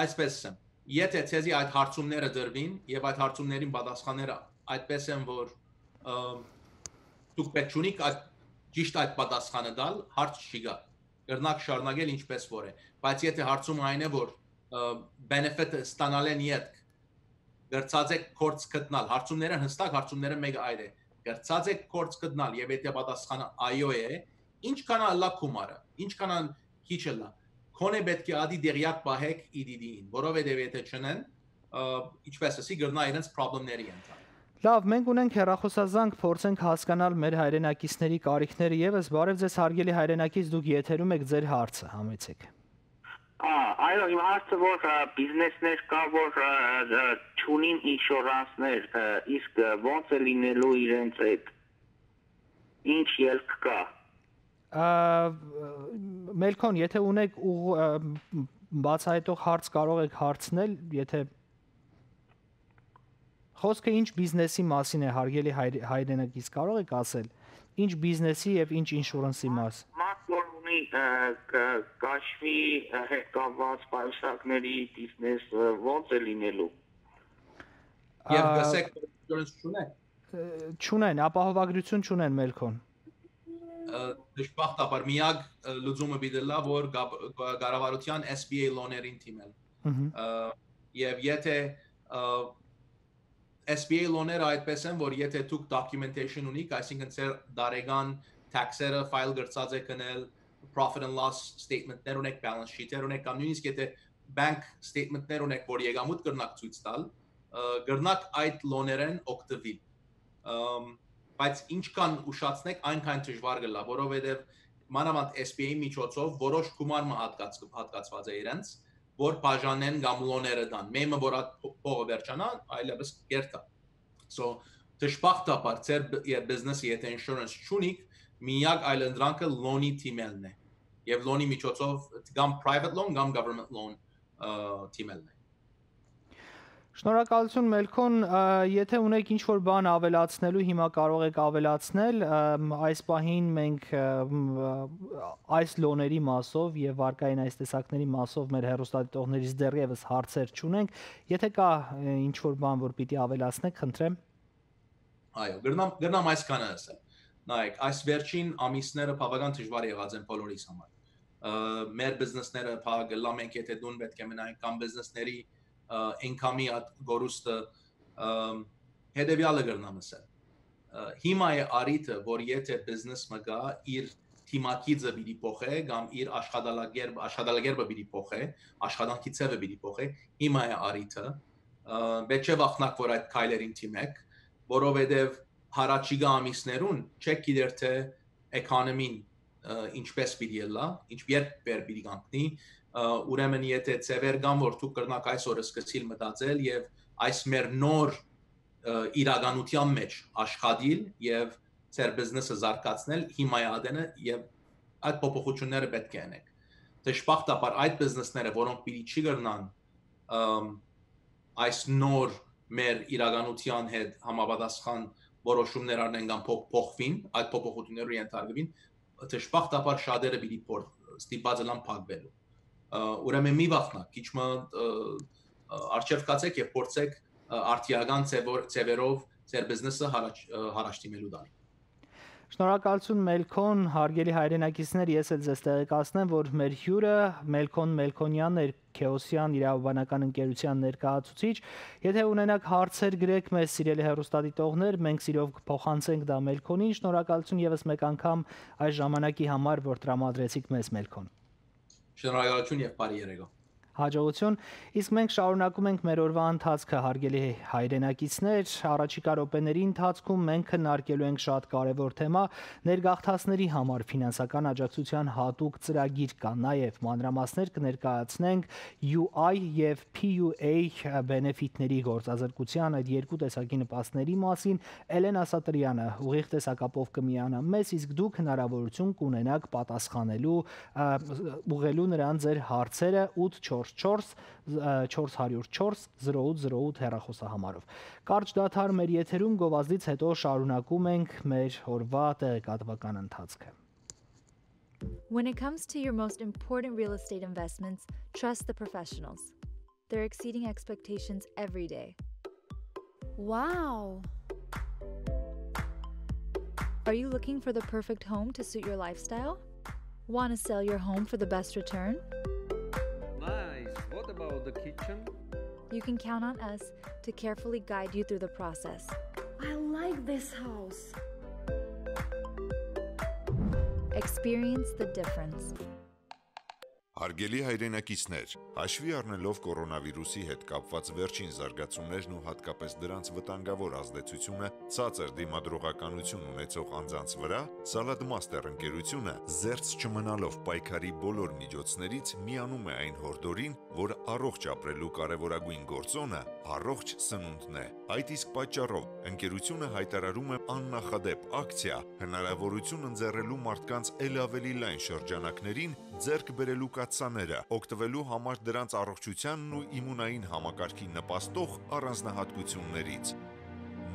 այսպես եմ, եթե ցեզի այդ հարցումները դրվին եւ այդ հարցումներին պատասխանները այդպես են, որ դուք պետք ունիք ճիշտ այդ պատասխանը տալ, հարց չի գա։ Կրնակ շարունակել ինչպես որ է, բայց եթե հարցումը այն է, որ benefit-ը ստանալ են յետք, գրծած եք կորց գտնալ, հարցումները հստակ հարցումները մեկը այդ է, գրծած եք կորց գտնալ եւ եթե պատասխանը այո է, ինչքան լա կումարը, ինչքան քիչ լա, քոնե պետք է ադի դերյակ պահեք EDD-ին, որովհետև եթե չնեն, ինչպես ասի գրնա իրենց խնդիրների ենթարկել։ Լավ, մենք ունենք հեռախոսազանգ, փորձենք հասկանալ մեր հայրենակիցների կարիքները եւս, բարև ձեզ հարգելի հայրենակից, դուք եթերում եք ձեր հարցը, համեցեք։ Այո, իմ հարցը որ բիզնեսներ կա, որ չունին ինշորանսներ, իսկ ոնց է լինելու իրենց այդ ինչ ելք կա։ Մելքոն, եթե ունեք բացահայտող հարց կարող եք հարցնել, եթե խոսքը ինչ բիզնեսի մասին է, հարգելի հայրենակից, կարող եք ասել, ինչ բիզնեսի եւ ինչ ինշուրանսի մասին։ Մարդ որ ունի կաշվի հետ կապված պայուսակների բիզնես ոնց է լինելու։ Եվ գսեք ինշուրանս չունեն։ Չունեն, ապահովագրություն չունեն Մելքոն։ Դժբախտաբար միակ լուծումը բիդելա որ կառավարության SBA լոներին թիմել։ Եվ եթե SBA լոները այդպես են որ եթե դուք documentation ունիք, այսինքն ձեր դարեգան tax-երը file գրծած եք գնել, profit and loss statement-ներ ունեք, balance sheet-եր ունեք, կամ նույնիսկ եթե bank statement-ներ ունեք, որ եկամուտ կրնակ ցույց տալ, կրնակ այդ լոներեն օգտվել։ բայց ինչքան ուշացնեք, այնքան դժվար կլա, որովհետև մանավանդ SBA-ի միջոցով որոշ գումար հատկացված է իրենց, որ բաժանեն կամ լոները տան։ Մեմը որ փողը վերջանա, այլևս կերտա։ So դժբախտաբար ձեր բիզնեսը եթե insurance չունիք, միակ այլընտրանքը լոնի թիմելն է։ Եվ լոնի միջոցով կամ private loan կամ government loan թիմելն է։ Շնորհակալություն Մելքոն, եթե ունեք ինչ-որ բան ավելացնելու, հիմա կարող եք ավելացնել, այս պահին մենք այս լոների մասով եւ վարկային այս տեսակների մասով մեր հեռուստադիտողներից դեռևս հարցեր չունենք, եթե կա ինչ-որ բան, որ պիտի ավելացնեք, խնդրեմ։ Այո, գրնամ այսքանը ասել։ Նայեք, այս վերջին ամիսները բավական դժվար եղած են բոլորիս համար։ Մեր բիզնեսները փակելա, մենք եթե դուն պետք է մնանք կամ բիզնեսների income-ի at գորուստը հետևյալը գրնամ ասել։ Հիմա է արիթը, որ եթե բիզնեսը գա իր թիմակիցը պիտի փոխե կամ իր աշխատալագերբը պիտի փոխե, աշխատանքի ծավալը պիտի փոխե, հիմա է արիթը։ Պետք չէ վախնակ, որ այդ քայլերին թիմեք, որովհետև հարաճիգա ամիսներուն չեք գիտեր թե էկոնոմին ինչպես պիտի լա, երբ պիտի կանգնի, ուրեմն եթե ծևեր կան, որ դուք կրնակ այսօրը սկսել մտածել եւ այս մեր նոր իրականության մեջ աշխատել եւ ձեր բիզնեսը զարգացնել, հիմա է ադենը եւ այդ փոփոխությունները պետք է անեք։ Դժբախտաբար այդ բիզնեսները, որոնք պիտի չգրնան այս նոր մեր իրականության հետ համապատասխան որոշումներ առնեն կամ փոխվին, այդ փոփոխությունները ենթարկվին, դժբախտաբար շատերը պիտի ստիպված լինեն փակվելու։ Ուրեմն մի վախնակ, քիչ արժև կացեք եւ փորձեք արտիական ծևերով ձեր բիզնեսը հարաճ դիմելու դանի։ Շնորհակալություն Մելքոն, հարգելի հայրենակիցներ, ես էլ ձեզ տեղեկացնեմ, որ մեր հյուրը Մելքոն Մելքոնյանն էր, Քեոսյան իրավաբանական ընկերության ներկայացուցիչ։ Եթե ունենաք հարցեր, գրեք մեզ, սիրելի հեռուստադիտողներ, մենք սիրով կփոխանցենք դա Մելքոնին։ Շնորհակալություն եւս մեկ անգամ այս ժամանակի համար, որ տրամադրեցիք մեզ Մելքոն։ Շնորհակալություն եւ բարի երեկո։ Հաջողություն, իսկ մենք շարունակում ենք մեր օրվա ընթացքը, հարգելի հայրենակիցներ, առաջիկա րոպեների ընթացքում մենք քննարկելու ենք շատ կարևոր թեմա, ներգաղթածների համար ֆինանսական աջակցության հատուկ ծրագիր կա, նաև մանրամասներ կներկայացնենք UI եւ PUA բենեֆիտների գործազրկության այդ երկու տեսակի նպաստների մասին։ Էլենա Սատրյանը ուղիղ տեսակապով կմիանա մեզ, իսկ դուք հնարավորություն կունենաք պատասխանելու, ուղղելու նրան ձեր հարցերը 844-404-0808 հեռախոսահամարով։ Կարճ դադար մեր եթերում, գովազդից հետո շարունակում ենք մեր օրվա տեղեկատվական ընթացքը։ When it comes to your most important real estate investments, trust the professionals. They're exceeding expectations every day. Wow! Are you looking for the perfect home to suit your lifestyle? Want to sell your home for the best return? Nice. What about the kitchen? You can count on us to carefully guide you through the process. I like this house. Experience the difference. Հարգելի հայրենակիցներ, հաշվի առնելով կորոնավիրուսի հետ կապված վերջին զարգացումներն ու հատկապես դրանց վտանգավոր ազդեցությունը ցածր դիմադրողականություն ունեցող անձանց վրա, Salad Master ընկերությունը զերծ չմնալով պայքարի բոլոր միջոցներից միանում է այն հորդորին, որ առողջ ապրելու կարևորագույն գործոնը առողջ սնունդն է։ Այդ իսկ պատճառով ընկերությունը հայտարարում է աննախադեպ ակցիա, հնարավորություն ընձեռելու մարդկանց ել ավելի լայն շրջանակներին ձեռք բերելու կաթսաները, օգտվելու համար դրանց առողջությանն ու իմունային համակարգին նպաստող առանձնահատկություններից։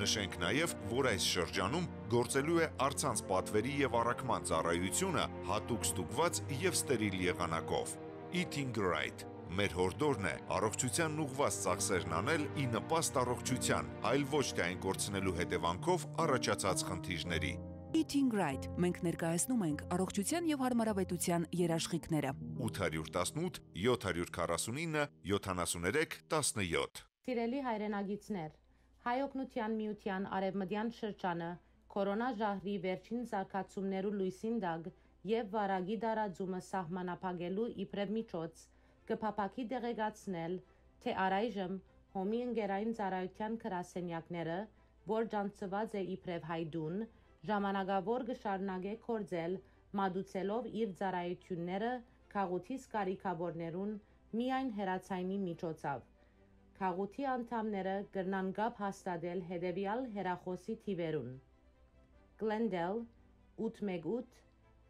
Նշենք նաև, որ այս շրջանում գործելու է առցանց պատվերի եւ առաքման ծառայությունը հատուկ ստուգված եւ ստերիլ եղանակով։ Eating Right մեր հորդորն է առողջությանն ուղղված ծախսերն անել ի նպաստ առողջության, այլ ոչ թե այն կորցնելու հետևանքով առաջացած խնդիրների։ Eating Right մենք ներկայացնում ենք առողջության եւ հարմարավետության երաշխիքները։ 818 749 73 17 Սիրելի հայրենագիտներ, Հայ օգնության միության արևմտյան շրջանը կորոնա ժահրի վերջին զարգացումներու լույսին տակ եւ վարագի դարաձումը սահմանափակելու իբրև միջոց կփապակի դեղեկացնել, թե առայժմ հոմի ընկերային ծառայության գրասենյակները որ ջանցված է իբրև հայդուն, ժամանակավոր կշարունակե կործել, մատուցելով իր ծառայությունները քաղաքից կարիքավորներուն միայն հեռացայինի միջոցով։ Քաղաքի անդամները կրնան կապ հաստատել հետևյալ հեռախոսի թիվերուն. Glendale 818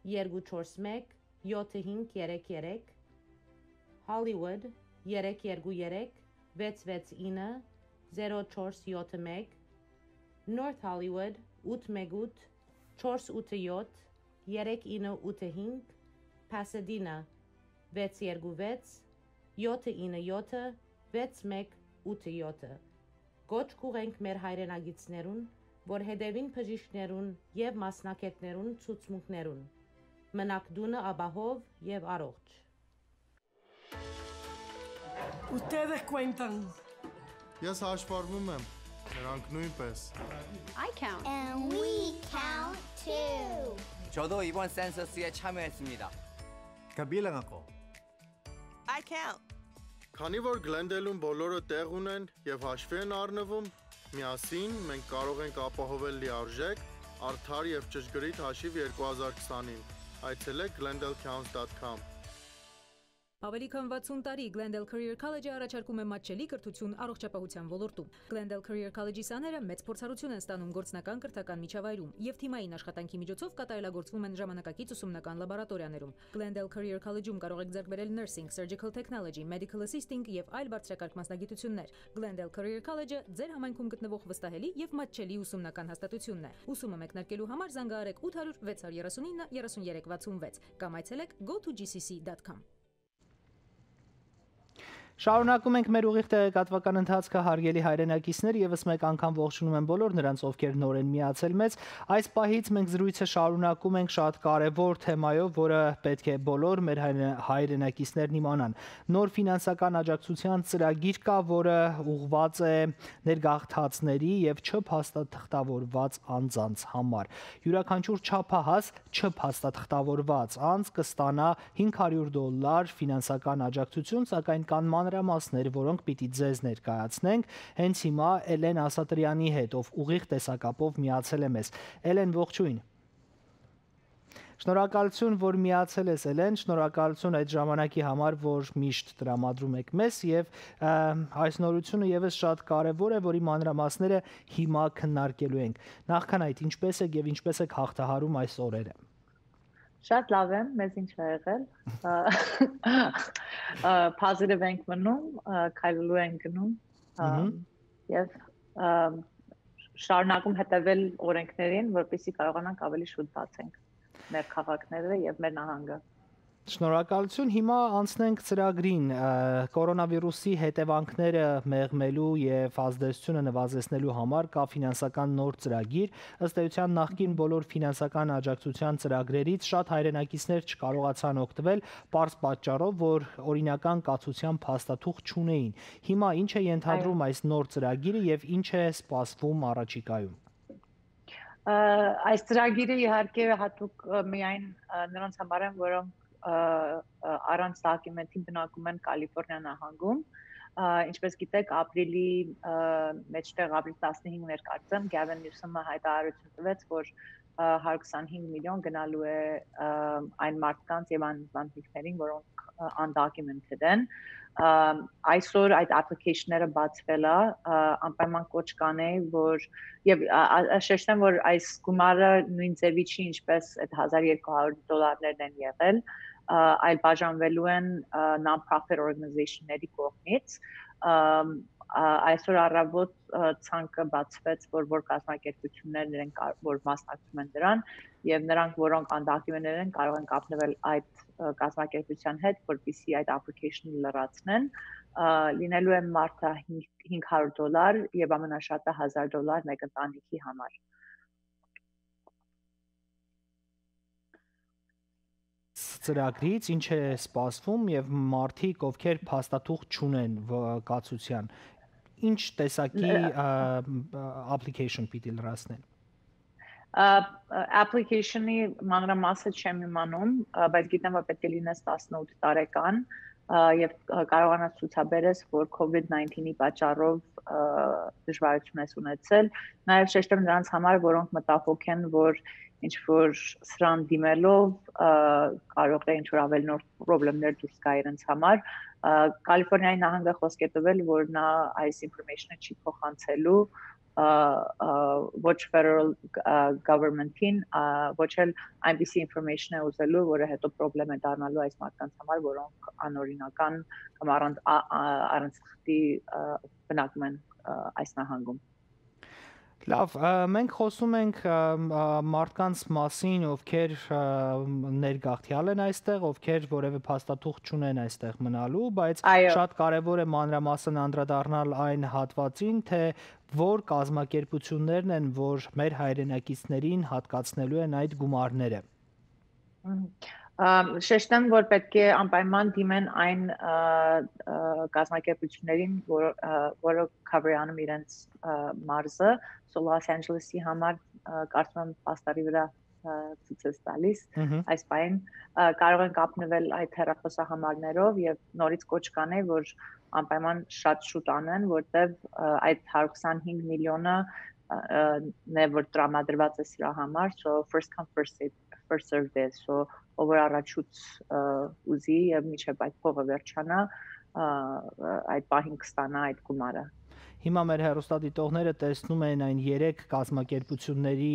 241 7533, Hollywood 323 669 0471, North Hollywood 818 487 3985, Pasadena 626 797 6187։ Գոչ կուղենք մեր հայրենագիցներուն, որ հետևին բժիշկներուն եւ մասնակետներուն ցուցմունքներուն։ Մնաք դունը ապահով եւ առողջ։ Ustedes cuentan. Ես հաշվառվում եմ, նրանք նույնպես։ I count. And we count too. 저도 이번 센서스에 참여했습니다. Կբիլն ակո։ I count. Քանի որ Glendale-ում բոլորը տեղ ունեն եւ հաշվի են առնվում, միասին մենք կարող ենք ապահովել լիարժեք, արդար եւ ճշգրիտ հաշիվ 2020-ին։ Այցելեք glendalecounts.com։ Ավելի քան 60 տարի Glendale Career College-ը առաջարկում է մատչելի կրթություն առողջապահության ոլորտում։ Glendale Career College-ի սաները մեծ փորձառություն են ստանում գործնական կրթական միջավայրում եւ թիմային աշխատանքի միջոցով կատարելագործվում են ժամանակակից ուսումնական լաբորատորիաներում։ Glendale Career College-ում կարող եք ձեռք բերել nursing, surgical technology, medical assisting եւ այլ բարձրակարգ մասնագիտություններ։ Glendale Career College-ը ձեր համայնքում գտնվող վստահելի եւ մատչելի ուսումնական հաստատությունն է։ Ուսումը մեկնարկելու համար զանգահարեք 800 639 3366 կամ այցելեք go2gcc.com։ Շարունակում ենք մեր ուղիղ տեղեկատվական ընթացքը, հարգելի հայրենակիցներ, եւս մեկ անգամ ողջունում եմ բոլոր նրանց, ովքեր նոր են միացել մեզ։ Այս պահից մենք զրույցը շարունակում ենք շատ կարևոր թեմայով, որը պետք է բոլոր մեր հայրենակիցներն իմանան։ Նոր ֆինանսական աջակցության ծրագիր կա, որը ուղղված է ներգաղթածների եւ չփաստաթղթավորված անձանց համար։ Յուրաքանչյուր չափահաս չփաստաթղթավորված անձ կստանա $500 ֆինանսական աջակցություն, սակայն կան մանրամասներ, որոնք պիտի ձեզ ներկայացնենք հենց հիմա Էլեն Ասատրյանի հետ, ով ուղիղ տեսակապով միացել է մեզ։ Էլեն, ողջույն։ Շնորհակալություն, որ միացել ես, Էլեն, շնորհակալություն այդ ժամանակի համար, որ միշտ տրամադրում եք մեզ, եւ այս նորությունը եւս շատ կարեւոր է, որի մանրամասները հիմա քննարկելու ենք։ Նախքան այդ, ինչպես եք եւ ինչպես եք հաղթահարում այս օրերը։ Շատ լավ եմ, մեզ ինչ է եղել, positive ենք մնում, քայլելու ենք գնում և շարունակում հետևել օրենքներին, որպեսզի կարողանանք ավելի շուտ բացենք մեր քաղաքները և մեր նահանգը։ Շնորհակալություն, հիմա անցնենք ծրագրին, կորոնավիրուսի հետևանքները մեղմելու եւ ազդեցությունը նվազեցնելու համար կա ֆինանսական նոր ծրագիր, ըստ էության նախկին բոլոր ֆինանսական աջակցության ծրագրերից շատ հայրենակիցներ չկարողացան օգտվել պարզ պատճառով, որ օրինական կացության փաստաթուղթ չունեին։ Հիմա ինչ է ենթադրում այս նոր ծրագիրը եւ ինչ է սպասվում առաջիկայում։ Այս ծրագիրը իհարկե հատուկ միայն նրանց համար են, որոնք առանց դոկումենտի բնակում են Կալիֆոռնիա նահանգում, ինչպես գիտեք, ապրիլի մեջտեղ ապրիլ 15-ներ կարծեմ, Գավին Նյուսոմը հայտարարություն տվեց, որ 125 միլիոն գնալու է այն մարդկանց եւ անձնանյութերին, որոնք undocumented են։ Այսօր այդ application-ները բացվել է, անպայման կոչ կանեի, որ եւ շեշտեմ, որ այս գումարը նույն ձևի չի, ինչպես այդ $1200 են եղել, այլ բաժանվելու են non-profit organization-ների կողմից։ Այսօր առավոտ ցանկը բացվեց, որ կազմակերպություններն են, որ մասնակցում են դրան, եւ նրանք, որոնք undocumented են, կարող են կապնվել այդ կազմակերպության հետ, որպեսզի այդ application-ը լրացնեն, լինելու է մարդը $500 եւ ամենաշատը $1000 մեկ ընտանիքի համար։ Ծրագրից ինչ է սպասվում եւ մարդիկ, ովքեր փաստաթուղթ չունեն կացության, ինչ տեսակի application պիտի լրացնեն։ Application-ի մանրամասը չեմ իմանում, բայց գիտեմ, որ պետք է լինես 18 տարեկան, եւ կարողանաս ցուցաբերես, որ COVID-19-ի պատճառով դժվարություն ես ունեցել, նաեւ շեշտեմ նրանց համար, որոնք մտահոգ են, որ ինչ որ սրան դիմելով կարող է ինչ որ ավելի նոր խնդիրներ դուրս գա իրենց համար Կալիֆոռնիայի նահանգը խոսք է տվել, որ նա այս information-ը չի փոխանցելու ոչ federal government-ին, ոչ էլ այնպիսի information է ուզելու, որը հետո խնդրեմ է դառնալու այս մարդկանց համար, որոնք անօրինական կամ առանց խտի բնակվում են այս նահանգում։ Լավ, մենք խոսում ենք մարդկանց մասին, ովքեր ներգաղթյալ են այստեղ, ովքեր որևէ փաստաթուղթ չունեն այստեղ մնալու, բայց շատ կարևոր է մանրամասն անդրադառնալ այն հատվածին, թե որ կազմակերպություններն են, որ մեր հայրենակիցներին հատկացնելու են այդ գումարները։ Շեշտեմ, որ պետք է անպայման դիմեն այն կազմակերպություններին, որը cover անում իրենց մարզը, so Los Angeles-ի համար կարծում եմ պաստարի վրա ցույց տալիս, այս բան կարող են կապնվել այդ հեռախոսահամարներով եւ նորից կոչ կանեի, որ անպայման շատ շուտ անեն, որտեվ այդ 125 միլիոնը never տրամադրված է սրա համար, so first come first served է, so ով առաջուց ուզի եւ միջև այդ փողը վերջանա, այդ պահին կստանա այդ գումարը։ Հիմա մեր հեռուստադիտողները տեսնում են այն 3 կազմակերպությունների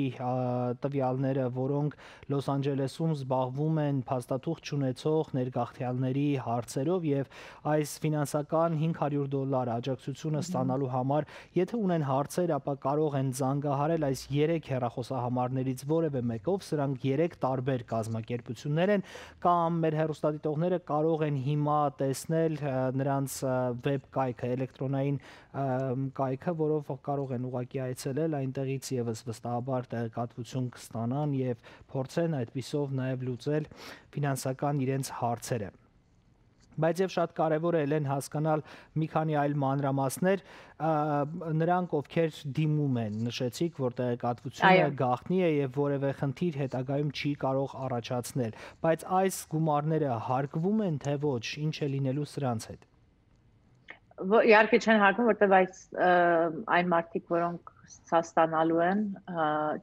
տվյալները, որոնք Լոս Անջելեսում զբաղվում են փաստաթուղթ չունեցող ներգաղթյալների հարցերով եւ այս ֆինանսական $500 աջակցությունը ստանալու համար, եթե ունեն հարցեր, ապա կարող են զանգահարել այս 3 հեռախոսահամարներից որևէ մեկով, սրանք 3 տարբեր կազմակերպություններ են, կամ մեր հեռուստադիտողները կարող են հիմա տեսնել նրանց վեբ կայքը, էլեկտրոնային կայքը, որով կարող են ուղղակի այցելել, այնտեղից եւս վստահաբար տեղեկատվություն կստանան եւ փորձեն այդպիսով նաեւ լուծել ֆինանսական իրենց հարցերը։ Բայց եւ շատ կարեւոր է Էլեն հասկանալ մի քանի այլ մանրամասներ, նրանք ովքեր դիմում են, նշեցիք, որ տեղեկատվությունը գաղտնի է եւ որևէ խնդիր հետագայում չի կարող առաջացնել, բայց այս գումարները հարկվում են թե ոչ, ինչ է լինելու սրանց հետ։ Իհարկե չեն հարկում, որտեղ այն մարդիկ, որոնք սա ստանալու են,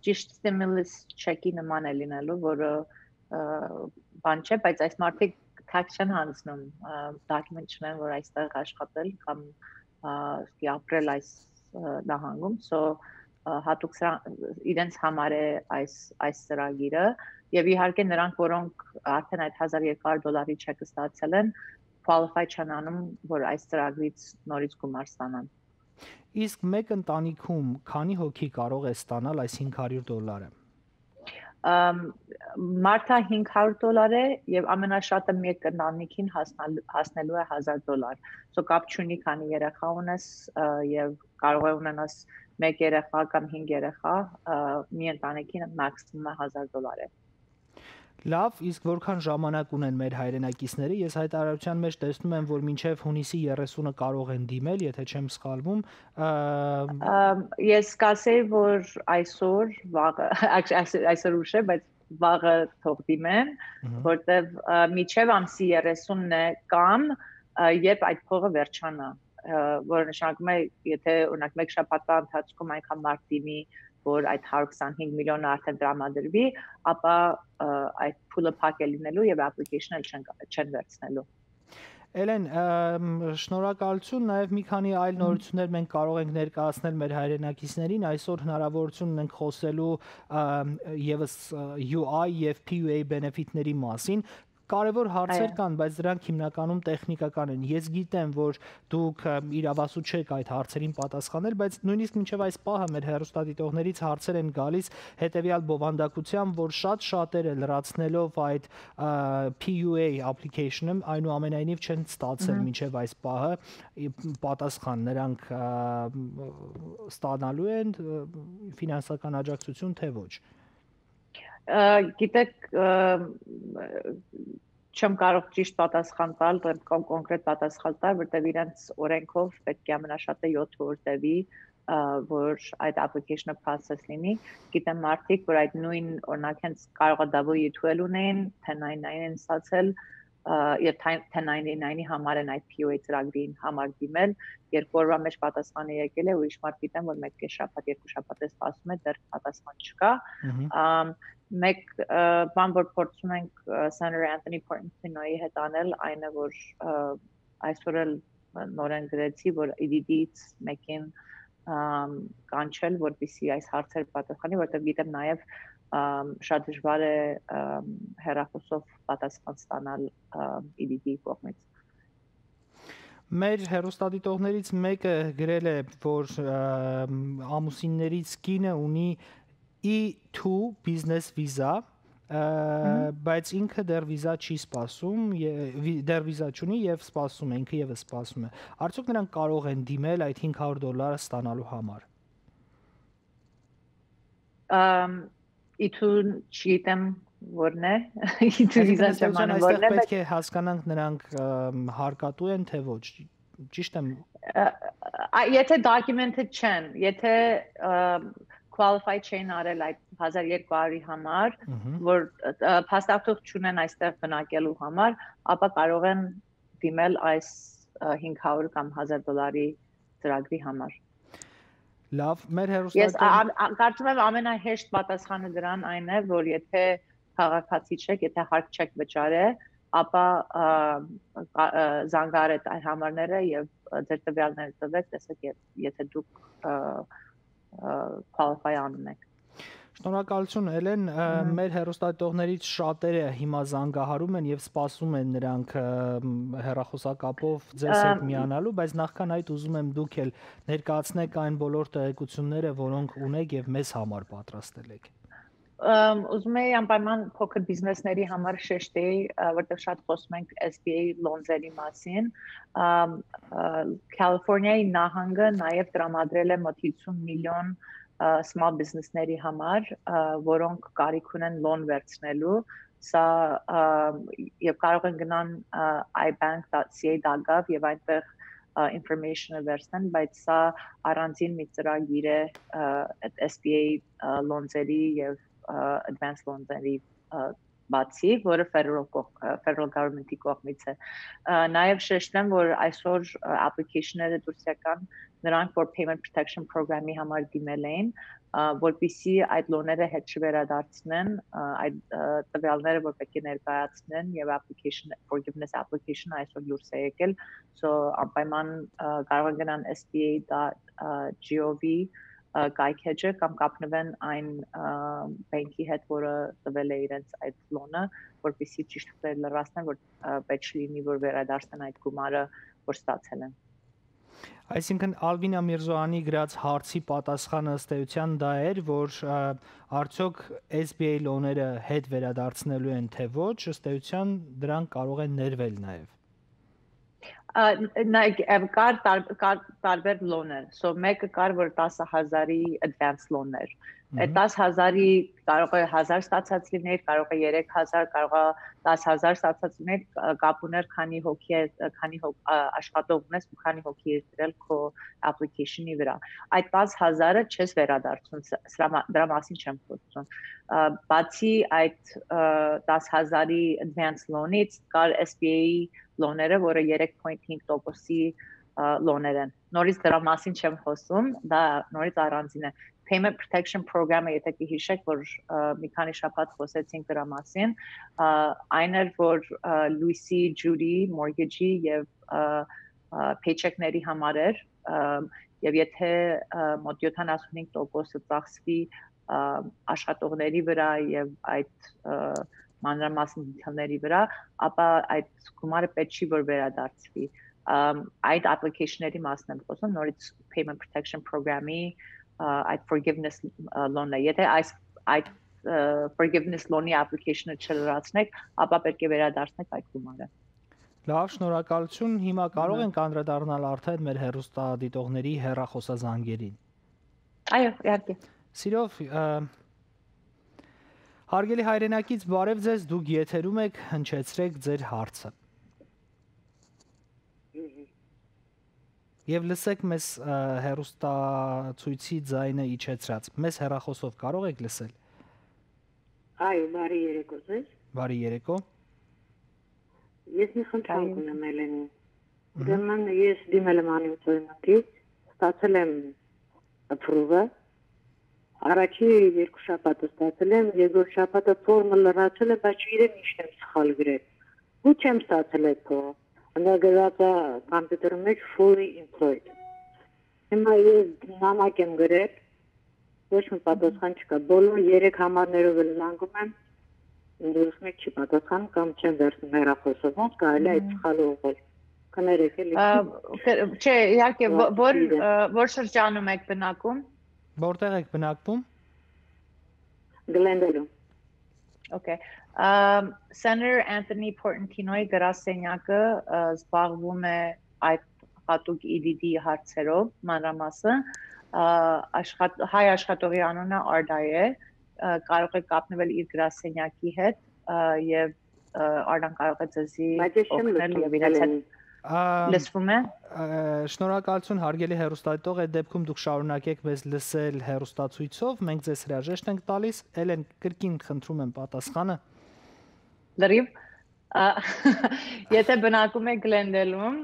ճիշտ stimulus check-ի նման է լինելու, որը բան չէ, բայց այս մարդիկ tax չեն հանձնում, document չունեն, որ այստեղ աշխատել կամ ապրել այս նահանգում, so հատուկ իրենց համար է այս ծրագիրը եւ իհարկե նրանք, որոնք արդեն այդ $1200 չեկը ստացել են, qualify չեն անում, որ այս ծրագրից նորից գումար ստանան։ Իսկ մեկ ընտանիքում քանի հոգի կարող է ստանալ այս $500-ը։ Մարդը $500 է եւ ամենաշատը մեկ ընտանիքին հասնելու է $1000։ So կապ չունի քանի երեխա ունես եւ կարող է ունենաս 1 երեխա կամ 5 երեխա, մի ընտանիքին մաքսիմում $1000 է։ Լավ, իսկ որքան ժամանակ ունեն մեր հայրենակիցները, ես հայտարարության մեջ տեսնում եմ, որ մինչև հունիսի 30-ը կարող են դիմել, եթե չեմ սխալվում։ Ես կասեի, որ այսօր, վաղը, այսօր ուշ է, բայց վաղը թող դիմեն, որտեվ մինչև ամսի 30-ն է կամ երբ այդ փողը վերջանա, որը նշանակում է, եթե օրինակ մեկ շաբաթվա ընթացքում այնքան մարդ դիմի, որ այդ 125 միլիոնը արդեն տրամադրվի, ապա այդ փուլը փակ է լինելու եւ application-ը չեն վերցնելու։ Էլեն, շնորհակալություն, նաեւ մի քանի այլ նորություններ մենք կարող ենք ներկայացնել մեր հայրենակիցներին, այսօր հնարավորություն ունենք խոսելու եւս UI եւ PUA benefit-ների մասին։ Կարևոր հարցեր կան, բայց դրանք հիմնականում տեխնիկական են։ Ես գիտեմ, որ դուք իրավասու չեք այդ հարցերին պատասխանել, բայց նույնիսկ մինչև այս պահը մեր հեռուստադիտողներից հարցեր են գալիս հետևյալ բովանդակությամբ, որ շատ շատերը լրացնելով այդ PUA application-ը, այնուամենայնիվ չեն ստացել մինչև այս պահը պատասխան, նրանք ստանալու են ֆինանսական աջակցություն, թե ոչ։ Գիտեք, չեմ կարող ճիշտ պատասխան տալ, կոնկրետ պատասխան տալ, որտեղ իրենց օրենքով պետք է ամենաշատը 7 օր տևի, որ այդ application-ը process լինի։ Գիտեմ մարդիկ, որ այդ նույն օրինակ հենց կարող է W2 ունեն, 1099 են ստացել, եւ 1099-ի համար են այդ POA ծրագրին համար դիմել, երկու օրվա մեջ պատասխանը եկել է, ուրիշ մարդ գիտեմ, որ մեկ շաբաթ, երկու շաբաթ է սպասում է, դեռ պատասխան չկա։ Մեկ բան, որ փորձում ենք Senator Anthony Portnoy-ի հետ անել, այն է, որ այսօր էլ նորեն գրեցի, որ EDD-ից մեկին կանչել, որպեսզի այս հարցերը պատասխանի, որտեղ գիտեմ նաև շատ դժվար է հեռախոսով պատասխան ստանալ EDD-ի կողմից։ Մեր հեռուստադիտողներից մեկը գրել է, որ ամուսիններից կինը ունի E2 business visa, բայց ինքը դեռ վիզա չի սպասում, դեռ վիզա չունի եւ սպասում է, ինքը եւս սպասում է։ Արդյոք նրանք կարող են դիմել այդ $500 ստանալու համար։ Իթուն չգիտեմ որն է, իթու վիզա չմանը որն է, պետք է հասկանանք նրանք հարկատու են թե ոչ, ճիշտ եմ։ Եթե documented չեն, եթե qualified չեն արել այդ 1200-ի համար, որ փաստաթուղթ չունեն այստեղ բնակելու համար, ապա կարող են դիմել այս 500 կամ $1000 ծրագրի համար։ Լավ, մեր հեռուստատիտողներ Ես կարծում եմ ամենահեշտ պատասխանը դրան այն է, որ եթե քաղաքացի չեք, եթե հարկ չեք վճարել, ապա զանգարեք այդ համարները եւ ձեր տվյալները տվեք, տեսեք եթե դուք qualify անում եք։ Շնորհակալություն Էլեն, մեր հեռուստատիտողներից շատերը հիմա զանգահարում են եւ սպասում են նրանք հեռախոսակապով ձեզ հետ միանալու, բայց նախքան այդ ուզում եմ դուք էլ ներկայացնեք այն բոլոր տեղեկությունները, որոնք ունեք եւ մեզ համար պատրաստել եք։ Ուզում եի անպայման փոքր բիզնեսների համար շեշտեի, որտեղ շատ խոսում ենք SBA loans-երի մասին։ Կալիֆոռնիայի նահանգը նաեւ տրամադրել է մոտ 50 միլիոն small business-ների համար, որոնք կարիք ունեն loan վերցնելու, սա եւ կարող են գնան ibank.ca.gov եւ այնտեղ information-ը վերցնեն, բայց սա առանձին մի ծրագիր է SBA loans-երի եւ advanced loans-երի բացի, որը federal government-ի կողմից է։ Նաև շեշտեմ, որ այսօր application-ները դուրս եկան նրանք, որ payment protection program-ի համար դիմել էին, որպեսզի այդ լոները հետ չվերադարձնեն, այդ տվյալները, որ պետք է ներկայացնեն եւ forgiveness application այսօր դուրս է եկել, so անպայման կարող են գնան sba.gov կայքեջը կամ կապնվեն այն բանկի հետ, որը տվել է իրենց այդ լոնը, որպեսզի ճիշտ լրացնեն, որ պետք չլինի, որ վերադարձնեն այդ գումարը, որ ստացել են։ Այսինքն Ալվինա Միրզոյանի գրած հարցի պատասխանը ըստ էության դա էր, որ արդյոք SBA լոները հետ վերադարձնելու են թե ոչ, ըստ էության դրանք կարող են ներվել նաև։ Կար տարբեր լոներ, so մեկը կար, որ 10,000-ի advance լոներ, այդ 10,000-ի կարող է 1000 ստացած լիներ, կարող է 3000, կարող է 10,000 ստացած լիներ, կապ ուներ քանի հոգի աշխատող ունես ու քանի հոգի է դրել քո application-ի վրա։ Այդ 10,000-ը չես վերադարձնում, դրա մասին չեմ խոսում։ Բացի այդ 10,000-ի advance loan-ից կար SBA լոները, որը 3.5%-ի լոներ են։ Նորից դրա մասին չեմ խոսում, դա նորից առանձին է։ Payment protection program-ը, եթե կհիշեք, որ մի քանի շաբաթ խոսեցինք դրա մասին, այն էր, որ Lucy, Judy, mortgage-ի եւ paycheck-ների համար էր, եւ եթե մոտ 75% ծախսվի աշխատողների վրա եւ այդ մանրամասն դիտելների վրա, ապա այդ գումարը պետք չի որ վերադարձվի։ Այդ application-ների մասն եմ խոսում, նորից payment protection program-ի այդ forgiveness loan-ը։ Եթե այդ forgiveness loan-ի application-ը չլրացնեք, ապա պետք է վերադարձնեք այդ գումարը։ Լավ, շնորհակալություն։ Հիմա կարող ենք անդրադառնալ արդեն մեր հեռուստադիտողների հեռախոսազանգերին։ Այո, իհարկե։ Սիրով Հարգելի հայրենակից, բարև ձեզ, դուք եթերում եք, հնչեցրեք ձեր հարցը։ Եվ լսեք մեզ հեռուստացույցի ձայնը իջեցրած։ Մեզ հեռախոսով կարող եք լսել։ Այո, բարի երեկո ձեզ։ Բարի երեկո։ Ես մի խնդրեմ ունեմ Էլենի։ Ուրեմն ես դիմել եմ անիմացիոնից, ստացել եմ ապրուվը։ Առաջի երկու շաբաթ ստացել եմ, երկրորդ շաբաթը ֆորմը լրացել եմ, բայց իրեն ինչ եմ սխալ գրել։ Ու չեմ ստացել այդ փողը։ Անդա գրած է կոմպյուտերի մեջ fully employed։ Հիմա ես նամակ եմ գրել, ոչ մի պատասխան չկա։ Բոլոր 3 համարներով էլ զանգում եմ, դուրս մեկ չի պատասխան կամ չեմ վերցնում հեռախոսով, ոնց կարելի է այդ սխալը ուղղել։ Կներեք էլի։ Չէ, իհարկե, որ շրջանում եք բնակում։ Որտեղ եք բնակվում։ Glendale-ում։ Okay. Senator Anthony Portantinoy գրասենյակը զբաղվում է այդ հատուկ EDD հարցերով, մանրամասը, հայ աշխատողի անունը Arda է, կարող է կապնվել իր գրասենյակի հետ եւ Ardan կարող է ձեզի օգնել եւ իրենց հետ լսվում է։ Շնորհակալություն հարգելի հեռուստադիտող, այդ դեպքում դուք շարունակեք մեզ լսել հեռուստացույցով, մենք ձեզ հրաժեշտ ենք տալիս։ Էլեն, կրկին խնդրում եմ պատասխանը։ Լրիվ։ Եթե բնակում եք Glendale-ում,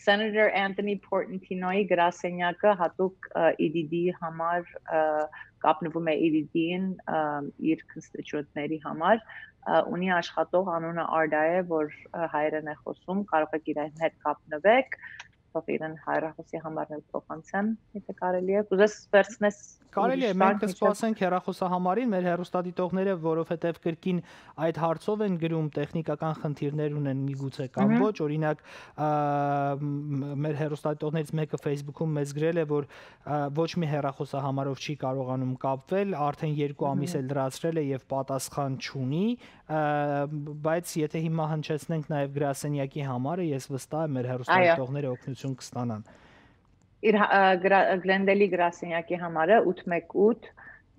Senator Anthony Portantinoy գրասենյակը հատուկ EDD համար կապնվում է EDD-ին իր constituent-ների համար, ունի աշխատող անունը Arda է, որ հայերեն է խոսում, կարող եք իրեն հետ կապնվեք, թող իրեն հայրախոսի համարն փոխանցեմ, եթե կարելի է։ Կուզես վերցնես։ Կարելի է, մենք կսպասենք հեռախոսահամարին, մեր հեռուստադիտողները, որովհետև կրկին այդ հարցով են գրում, տեխնիկական խնդիրներ ունեն միգուցե կամ ոչ, օրինակ մեր հեռուստադիտողներից մեկը Facebook-ում մեզ գրել է, որ ոչ մի հեռախոսահամարով չի կարողանում կապվել, արդեն 2 ամիս է լրացրել է եւ պատասխան չունի, բայց եթե հիմա հնչեցնենք նաեւ գրասենյակի համարը, ես վստահ եմ մեր հեռուստադիտողները օգնություն կստանան։ Իր Glendale-ի գրասենյակի համարը 818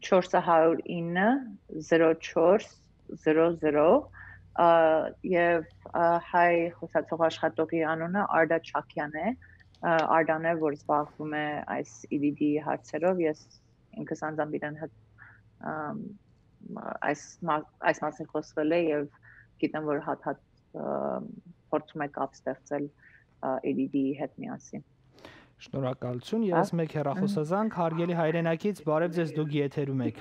409 0400 եւ հայ խոսացող աշխատողի անունը Arda Chakyan է, Ardan է, որ զբաղվում է այս EDD հարցերով, ես ինքս անձամբ իրեն հետ այս մասին խոսվել է եւ գիտեմ, որ հատ փորձում է կապ ստեղծել EDD-ի հետ միասին։ Շնորհակալություն, ես մեկ հեռախոսազանգ, հարգելի հայրենակից, բարև ձեզ, դուք եթերում եք։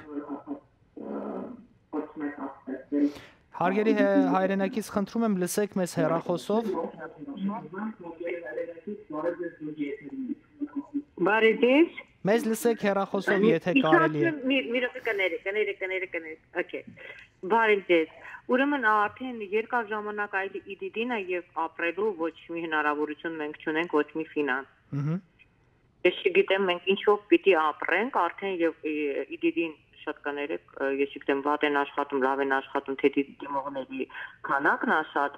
Հարգելի հայրենակից, խնդրում եմ լսեք մեզ հեռախոսով։ Բարև ձեզ։ Մեզ լսեք հեռախոսով, եթե կարելի է։ Մի րոպե Okay։ Բարև ձեզ։ Ուրեմն արդեն երկար ժամանակ այդ EDD-ն է եւ ապրելու ոչ մի հնարավորություն մենք չունենք, ոչ մի ֆինանս։ Ես չգիտեմ մենք ինչով պիտի ապրենք, արդեն եւ EDD-ին շատ կներեք, ես չգիտեմ վատ են աշխատում, լավ են աշխատում, թե դիմողների քանակն է շատ,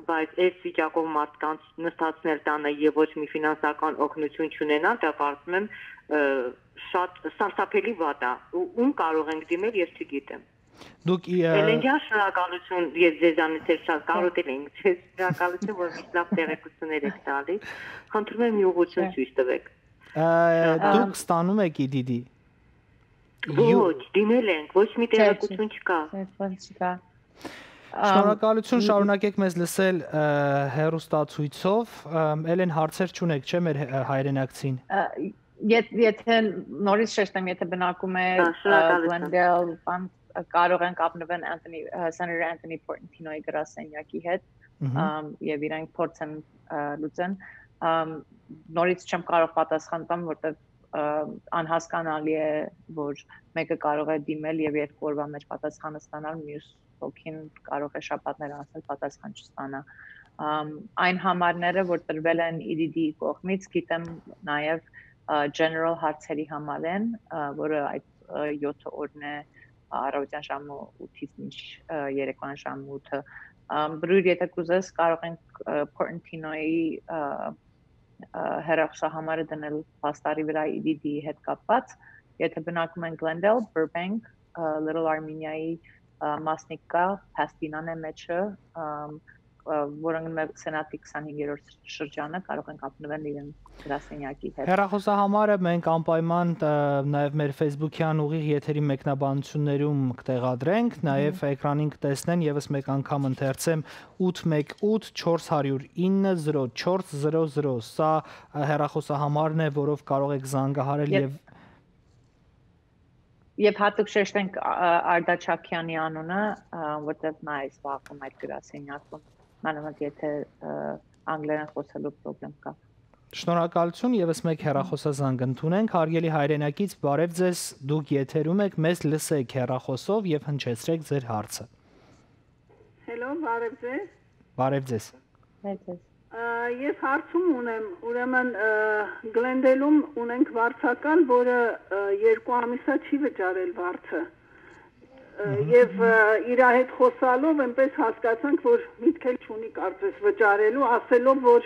բայց այս վիճակով մարդկանց նստածնել տանը եւ ոչ մի ֆինանսական օգնություն չունենալ, դա կարծում եմ շատ սարսափելի վատ է։ Ում կարող ենք դիմել, ես չգիտեմ։ Դուք Էլենջան, շնորհակալություն, ես ձեզանից շատ կարոտել ենք, ձեզ շնորհակալություն, որ միշտ լավ տեղեկություններ եք տալիս։ Խնդրում եմ մի ուղղություն ցույց տվեք։ Դուք ստանում եք EDD։ Ոչ, դիմել ենք, ոչ մի տեղեկություն չկա։ Շնորհակալություն, շարունակեք մեզ լսել հեռուստացույցով։ Էլեն, հարցեր չունեք, չէ՞ մեր հայրենակցին։ Եթե նորից շեշտեմ, եթե բնակում է Glendale, կարող են կապնվեն Senator Anthony Portantinoy գրասենյակի հետ եւ իրանք փորձեն լուծեն։ Նորից չեմ կարող պատասխան տամ, որտեղ անհասկանալի է, որ մեկը կարող է դիմել եւ 2 օրվա մեջ պատասխանը ստանալ, մյուս հոգին կարող է շաբաթներ անցնել պատասխան չստանա։ Այն համարները, որ տրվել են EDD-ի կողմից, գիտեմ նաեւ general հարցերի համար են, որը այդ 7 օրն է առավոտյան ժամը 8-ից մինչ երեկոյան ժամը 8-ը։ Բրույր, եթե կուզես, կարող ենք Portantinoy-ի հեռախոսահամարը դնել փաստարի վրա EDD-ի հետ կապված, եթե բնակում են Glendale, Burbank, Little Armenia-ի մասնիկ կա, Pasadena-ն է մեջը, որոնք սենատի 25-րդ շրջանը կարող են կապնվել իրենց գրասենյակի հետ։ Հեռախոսահամարը մենք անպայման նաև մեր Facebook-յան ուղիղ եթերի մեկնաբանություններում կտեղադրենք, նաև էկրանին կտեսնեն եւս մեկ անգամ ընթերցեմ 818 409 0400 սա հեռախոսահամարն է, որով կարող եք զանգահարել Եվ հատուկ շեշտենք Արտա Չաքյանի անունը, որտեղ նա է զբաղվում այդ գրասենյակում, մանավանդ եթե անգլերեն խոսելու խնդրեմ կա։ Շնորհակալություն, եւս մեկ հեռախոսազանգ ընդունենք, հարգելի հայրենակից, բարև ձեզ, դուք եթերում եք, մեզ լսեք հեռախոսով եւ հնչեցրեք ձեր հարցը։ Հելո, բարև ձեզ։ Բարև ձեզ։ Բարև ձեզ։ Ես հարցում ունեմ, ուրեմն Գլենդելում ունենք վարձակալ, որը 2 ամիսա չի վճարել վարձը։ Եվ իր հետ խոսալով այնպես հասկացանք, որ միտք էլ չունի կարծես վճարելու, ասելով, որ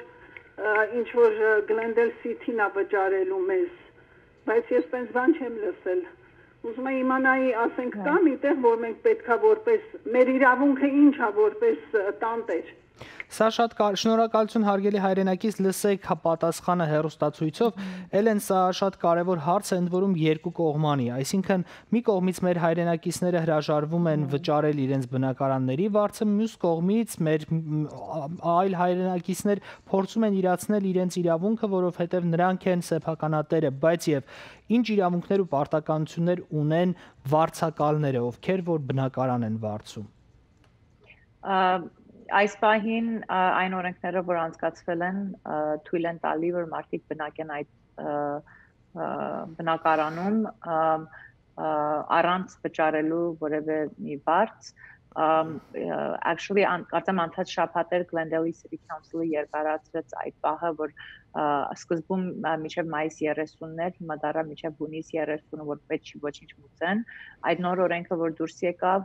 ինչ որ Glendale City-ն է վճարելու մեզ, բայց ես այնպես բան չեմ լսել։ Ուզում եմ իմանայի, ասենք կա միտեղ, որ մենք պետքա որպես մեր իրավունքը ինչ է որպես տանտեր։ Սա շատ շնորհակալություն հարգելի հայրենակից, լսեք պատասխանը հեռուստացույցով, Էլեն, սա շատ կարևոր հարց է, ընդ որում երկու կողմանի, այսինքն մի կողմից մեր հայրենակիցները հրաժարվում են վճարել իրենց բնակարանների վարձը, մյուս կողմից մեր այլ հայրենակիցներ փորձում են իրացնել իրենց իրավունքը, որովհետև նրանք են սեփականատերը, բայց եւ ինչ իրավունքներ ու պարտականություններ ունեն վարձակալները, ովքեր որ բնակարան են վարձում։ Այս պահին այն օրենքները, որ անցկացվել են, թույլ են տալի, որ մարդիկ բնակեն այդ բնակարանում առանց վճարելու որևէ մի վարձ։ Actually, կարծեմ անցած շաբաթ Glendale City Council-ը երկարացրեց այդ պահը, որ սկզբում մինչև մայիս 30-ներ, հիմա դառա մինչև հունիս 30-ը, որ պետք չի ոչինչ մուծեն։ Այդ նոր օրենքը, որ դուրս եկավ,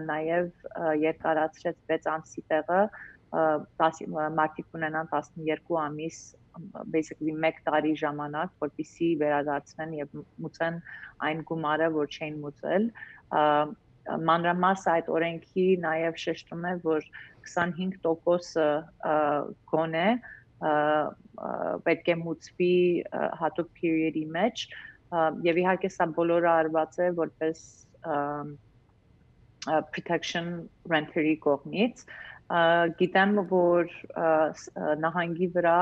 նաև երկարացրեց 6 ամսի տեղը, մարդիկ ունենան 12 ամիս, basically 1 տարի ժամանակ, որպեսզի վերադարձնեն եւ մուծեն այն գումարը, որ չէին մուծել։ Մանրամասը այդ օրենքի նաև շեշտում է, որ 25%-ը գոնե պետք է մուծվի հատուկ period-ի մեջ եւ իհարկե սա բոլորը արված է որպես protection renter-ի կողմից։ Գիտեմ, որ նահանգի վրա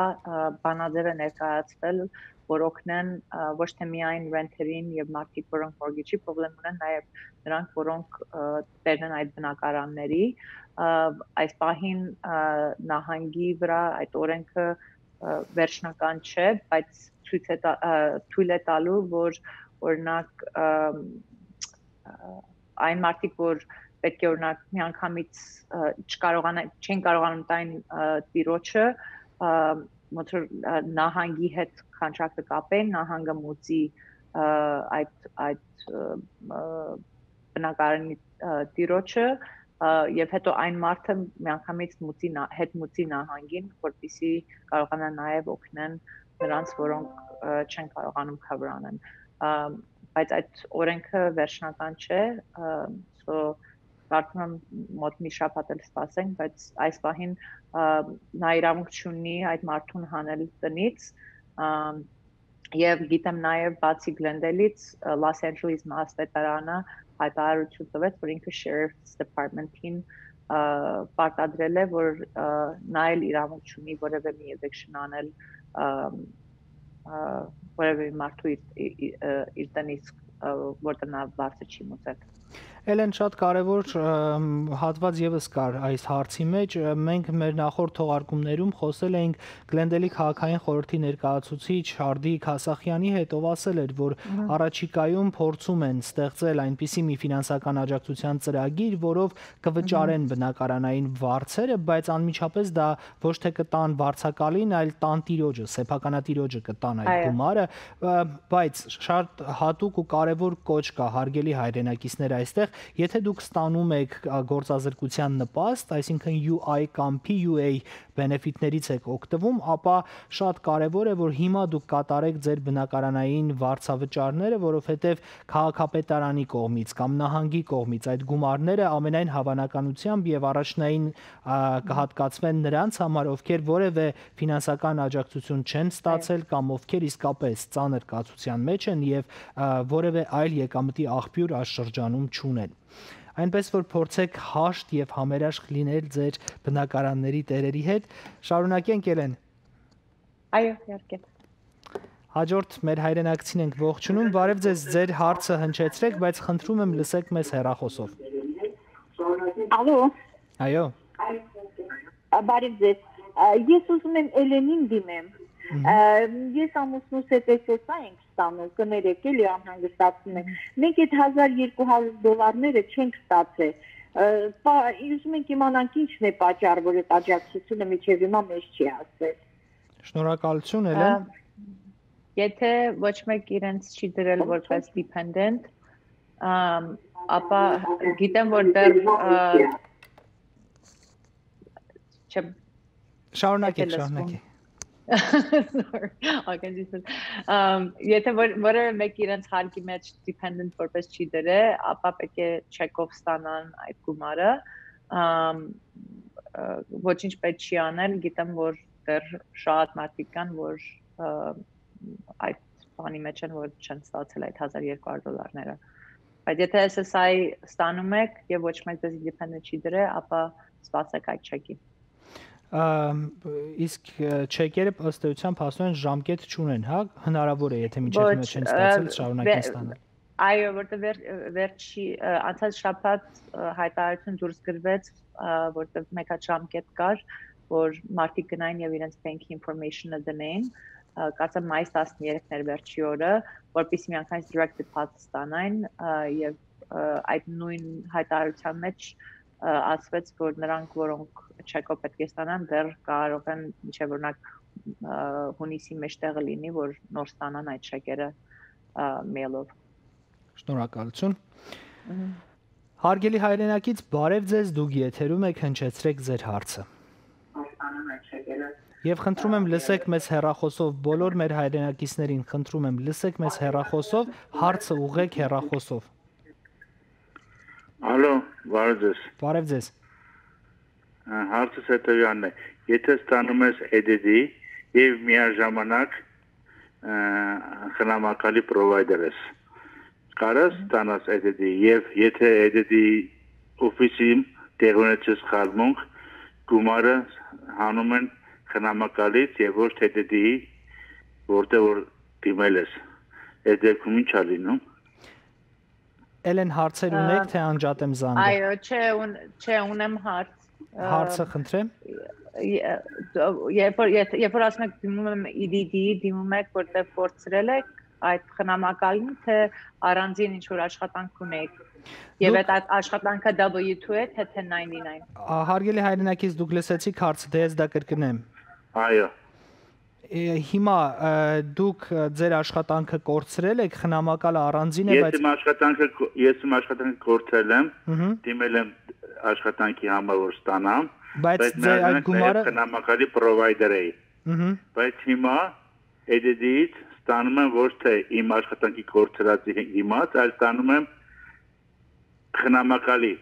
բանաձև է ներկայացվել, որ օգնեն ոչ թե միայն renter-ին եւ մարդիկ, որոնք mortgage-ի խնդրեմ ունեն, նաեւ նրանք, որոնք տերն են այդ բնակարանների, այս պահին նահանգի վրա այդ օրենքը վերջնական չէ, բայց թույլ է տալու, որ օրինակ այն մարդիկ, որ պետք է օրինակ միանգամից չեն կարողանում տային տիրոջը, ոնց որ նահանգի հետ contract-ը կապեն, նահանգը մուծի այդ բնակարանի տիրոջը եւ հետո այն մարդը միանգամից մուծի նահանգին, որպեսզի կարողանան նաեւ օգնեն նրանց, որոնք չեն կարողանում cover անեն։ Բայց այդ օրենքը վերջնական չէ, կարծում եմ մոտ մի շաբաթ էլ սպասենք, բայց այս պահին նա իրավունք չունի այդ մարդուն հանել տնից, եւ գիտեմ նաեւ բացի Glendale-ից Los Angeles մասպետարանը հայտարարություն տվեց, որ ինքը Sheriff's Department-ին պարտադրել է, որ նա էլ իրավունք չունի որևէ մի eviction անել որևէ մարդու իր տնից, որտեղ նա վարձը չի մուծել։ Էլեն, շատ կարևոր հատված եւս կար այս հարցի մեջ, մենք մեր նախորդ թողարկումներում խոսել էինք Glendale-ի քաղաքային խորհրդի ներկայացուցիչ Հարդի Քասախյանի հետ, ով ասել էր, որ առաջիկայում փորձում են ստեղծել այնպիսի մի ֆինանսական աջակցության ծրագիր, որով կվճարեն բնակարանային վարձերը, բայց անմիջապես դա ոչ թե կտան վարձակալին, այլ տանտիրոջը, սեփականատիրոջը կտան այդ գումարը, բայց շատ հատուկ ու կարևոր կոչ կա հարգելի հայրենակիցներ այստեղ, եթե դուք ստանում եք գործազրկության նպաստ, այսինքն UI կամ PUA բենեֆիտներից եք օգտվում, ապա շատ կարևոր է, որ հիմա դուք կատարեք ձեր բնակարանային վարձավճարները, որովհետև քաղաքապետարանի կողմից կամ նահանգի կողմից այդ գումարները ամենայն հավանականությամբ եւ առաջնային կհատկացվեն նրանց համար, ովքեր որևէ ֆինանսական աջակցություն չեն ստացել կամ ովքեր իսկապես ծանր կացության մեջ են եւ որևէ այլ եկամտի աղբյուր այս շրջանում չունեն։ Այնպես որ փորձեք հաշտ եւ համերաշխ լինել ձեր բնակարանների տերերի հետ։ Շարունակենք Էլեն։ Այո, իհարկե։ Հաջորդ մեր հայրենակցին ենք ողջունում։ Բարև ձեզ, ձեր հարցը հնչեցրեք, բայց խնդրում եմ լսեք մեզ հեռախոսով։ Ալո։ Այո։ Բարև ձեզ։ Ես ուզում եմ Էլենին դիմեմ։ Ես ամուսնուս հետ էսօսա ենք ստանում, կներեք էլի անհանգստացնում ենք։ Մենք այդ $1200 չենք ստացել։ Ուզում ենք իմանանք ինչն է պատճառը, որ այդ աջակցությունը մինչև հիմա մեզ չի հասել։ Շնորհակալություն Էլեն։ Եթե ոչ մեկ իրենց չի դրել որպես dependent, ապա գիտեմ որ դեռ շարունակեք։ Եթե որևէ մեկ իրենց հարկի մեջ dependent որպես չի դրել, ապա պետք է չեկով ստանան այդ գումարը։ Ոչինչ պետք չի անել, գիտեմ որ դեռ շատ մարդիկ կան, որ այդ բանի մեջ են, որ չեն ստացել այդ $1200-ները։ Բայց եթե SSI ստանում եք եւ ոչ մեկ դες dependent չի դրել, ապա սպասեք այդ չեկի։ Իսկ չեկերը ըստ էության փաստորեն ժամկետ չունեն, հա, հնարավոր է եթե միջև մեջ չեն ստացել շարունակեն ստանալ։ Այո, որտեղ վերջի անցած շաբաթ հայտարարություն դուրս գրվեց, որտեղ մեկ հատ ժամկետ կար, որ մարդիկ գնային եւ իրենց bank information-ը դնեն, կարծեմ մայիս 13-ն էր վերջի օրը, որպեսզի միանգամից direct deposit ստանային եւ այդ նույն հայտարարության մեջ ասվեց, որ նրանք, որոնք չեկով պետք է ստանան, դեռ կարող են մինչև օրինակ հունիսի մեջտեղը լինի, որ նոր ստանան այդ չեկերը mail-ով։ Շնորհակալություն։ Հարգելի հայրենակից, բարև ձեզ, դուք եթերում եք, հնչեցրեք ձեր հարցը։ Եվ խնդրում եմ լսեք մեզ հեռախոսով, բոլոր մեր հայրենակիցներին խնդրում եմ լսեք մեզ հեռախոսով, հարցը ուղղեք հեռախոսով։ Ալո, բարև ձեզ։ Բարև ձեզ։ Հարցս հետևյալն է. Եթե ստանում ես EDD եւ միաժամանակ խնամակալի provider ես, կարաս ստանաս EDD եւ եթե EDD օֆիսի տեղունեցես խալմունք, գումարը հանում են խնամակալից եւ ոչ թե EDD-ի, որտեղ որ դիմել ես։ Այդ դեպքում ինչ է լինում։ Էլեն հարցեր ունեք, թե անջատեմ զանգը։ Այո, չէ, ունեմ հարց։ Հարցը խնդրեմ։ Երբ որ ասում եք դիմում եմ EDD-ի, դիմում եք որտեղ կորցրել եք այդ խնամակալին, թե առանձին ինչ-որ աշխատանք ունեք։ Եվ այդ աշխատանքը W2 է, թե 1099։ Հարգելի հայրենակից, դուք լսեցիք հարցը, դե ես դա կրկնեմ։ Այո։ Հիմա դուք ձեր աշխատանքը կորցրել եք, խնամակալը առանձին է, բայց ես իմ աշխատանքը կորցրել եմ, դիմել եմ աշխատանքի համար որ ստանամ, բայց ձեր այդ գումարը խնամակալի provider էի։ Բայց հիմա EDD-ից ստանում եմ ոչ թե իմ աշխատանքի կորցրածի իմաց, այլ ստանում եմ խնամակալի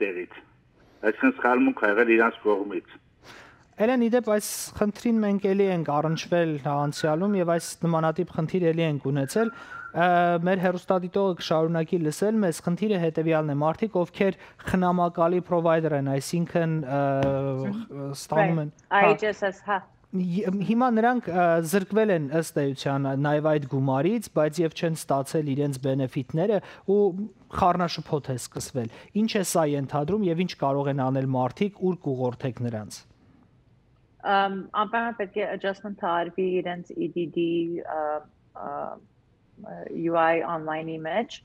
տեղից։ Այսինքն սխալմունք ա եղել իրանց կողմից։ Էլեն, իդեպ այս խնդրին մենք էլի ենք առնչվել անցյալում եւ այս նմանատիպ խնդիր էլի ենք ունեցել։ Մեր հեռուստադիտողը կշարունակի լսել մեզ, խնդիրը հետեւյալն է. մարդիկ, ովքեր խնամակալի provider են, այսինքն ստանում են IHSS, հա։ Հիմա նրանք զրկվել են ըստ էության նաև այդ գումարից, բայց եւ չեն ստացել իրենց բենեֆիտները ու խառնաշփոթ է սկսվել։ Ինչ է սա ենթադրում եւ ինչ կարող են անել մարդիկ, ուր կուղղորդեք նրանց։ Անպայման պետք է adjustment արվի իրենց EDD UI online-ի մեջ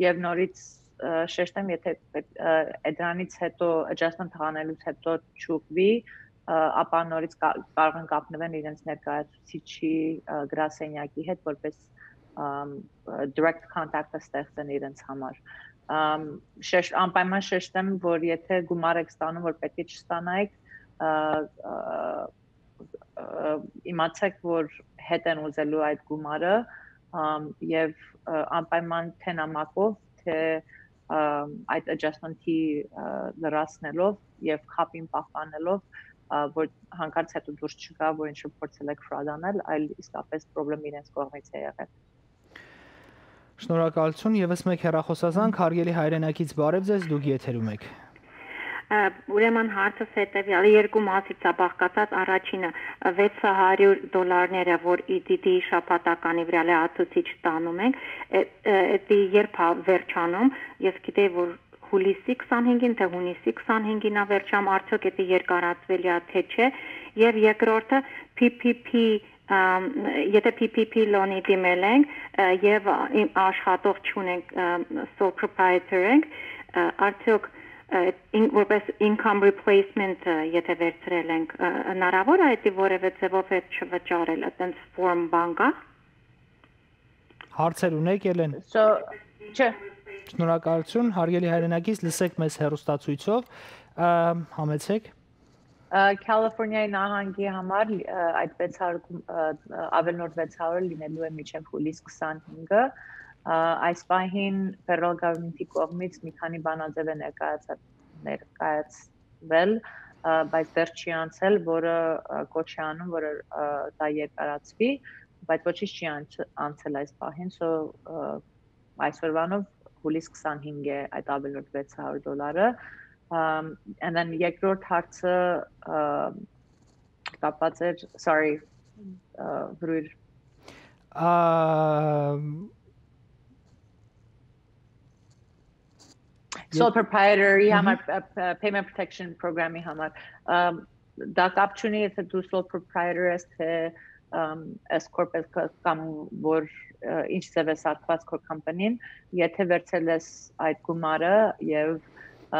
եւ նորից շեշտեմ, եթե դրանից հետո adjustment անելուց հետո չուղվի, ապա նորից կարող են կապնվել իրենց ներկայացուցիչի գրասենյակի հետ, որպես direct contact-ը ստեղծեն իրենց համար։ Անպայման շեշտեմ, որ եթե գումար եք ստանում, որ պետք է չստանայիք, իմացեք, որ հետ են ուզելու այդ գումարը եւ անպայման թե նամակով, թե այդ adjustment-ի լրացնելով եւ կապին պահպանելով, որ հանկարծ հետո դուրս չգա, որ ինչ-որ փորձել եք fraud անել, այլ իսկապես խնդրեմ իրենց կողմից է եղել։ Շնորհակալություն, եւս մեկ հեռախոսազանգ, հարգելի հայրենակից բարև ձեզ, դուք եթերում եք։ Ուրեմն հարցս հետևյալը երկու մասից է բաղկացած, առաջինը $600, որ EDD-ի շաբաթականի վրա լրացուցիչ տանում ենք, դա երբ է վերջանում, ես գիտեի, որ հուլիսի 25-ին, թե հունիսի 25-ին է վերջանում, արդյոք դա երկարացվելի է, թե չէ, եւ երկրորդը PPP եթե PPP loan-ի դիմել ենք եւ աշխատող չունենք sole proprietor ենք, արդյոք որպես income replacement եթե վերցրել ենք, հնարավոր է դա որևէ ձևով հետ չվճարել, այդպես form բան կա։ Հարցեր ունեք, Էլեն։ Չէ։ Շնորհակալություն, հարգելի հայրենակից, լսեք մեզ հեռուստացույցով, համեցեք։ California-ի նահանգի համար այդ 600 ավելնորդ 600 լինելու է մինչև հուլիս 25-ը, այս պահին federal government-ի կողմից մի քանի բանաձև է ներկայացվել, բայց դեռ չի անցել, որը կոչ է անում, որ դա երկարացվի, բայց ոչինչ չի անցել այս պահին, այսօրվանով հուլիս 25 է այդ ավելորդ $600, and then երկրորդ հարցը կապված էր, sorry, Բրույր Sole proprietor-ի համար payment protection program-ի համար դա կապ չունի, եթե դու sole proprietor ես, թե S corp կամ որ ինչ ձև է սարքված քո company-ին, եթե վերցել ես այդ գումարը եւ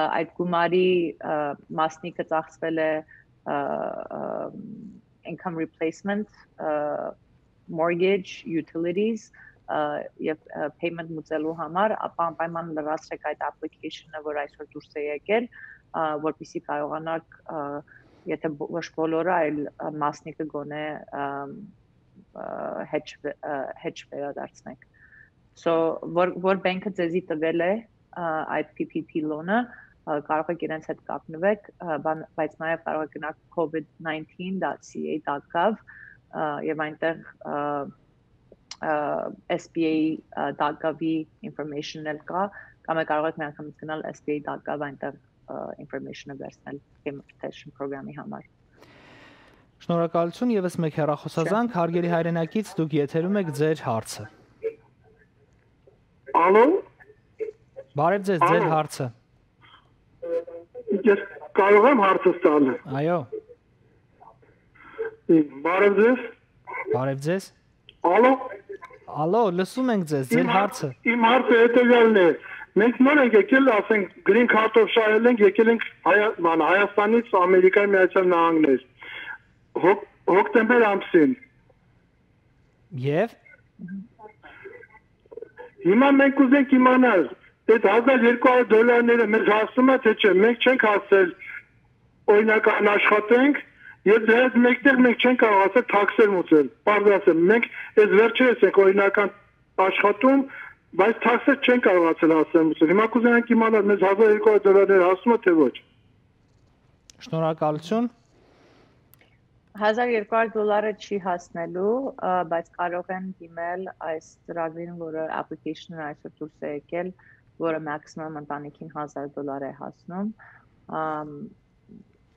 այդ գումարի մասնիկը ծախսվել է income replacement, mortgage, utilities եւ payment մուծելու համար, ապա անպայման լրացրեք այդ application-ը, որ այսօր դուրս է եկել, որպեսզի կարողանաք եթե ոչ բոլորը, այլ մասնիկը գոնե hedge վերադարձնեք։ So որ բանկը ձեզի տվել է այդ PPP loan-ը, կարող եք իրենց հետ կապնվեք, բայց նաև կարող եք գնալ covid19.ca.gov եւ այնտեղ SBA.gov-ի information-ը կա, կամ կարող եք միանգամից գնալ SBA.gov այնտեղ information-ը վերցնել payment protection program-ի համար։ Շնորհակալություն, եւս մեկ հեռախոսազանգ, հարգելի հայրենակից, դուք եթերում եք ձեր հարցը։ Ալո։ Բարև ձեզ, ձեր հարցը։ Ես կարող եմ հարցս տալ։ Այո։ Բարև ձեզ։ Բարև ձեզ։ Ալո։ Ալո, լսում ենք ձեզ, ձեր հարցը։ Իմ հարցը հետևյալն է։ Մենք նոր ենք եկել, ասենք, green card-ով շահել ենք, եկել ենք Հայաստանից Ամերիկայի Միացյալ Նահանգներ։ Հոկտեմբեր ամսին։ Եվ հիմա մենք ուզենք իմանալ, այդ $1200 մեզ հասնում է, թե չէ, մենք չենք հասել օրինակ աշխատենք, եւ դրանց մեկտեղ մենք չենք կարող ասել թաքսեր մուծել։ Պարզասեմ, մենք այս վերջերս ենք օրինական աշխատում, բայց թաքսեր չենք կարողացել հասնել մուծել։ Հիմա կուզենանք իմանալ, մեզ $1200 հասնում է, թե ոչ։ Շնորհակալություն։ $1200 չի հասնելու, բայց կարող են դիմել այս ծրագրին, որը application-ը այսօր դուրս է եկել, որը maximum ընտանիքին $1000 է հասնում,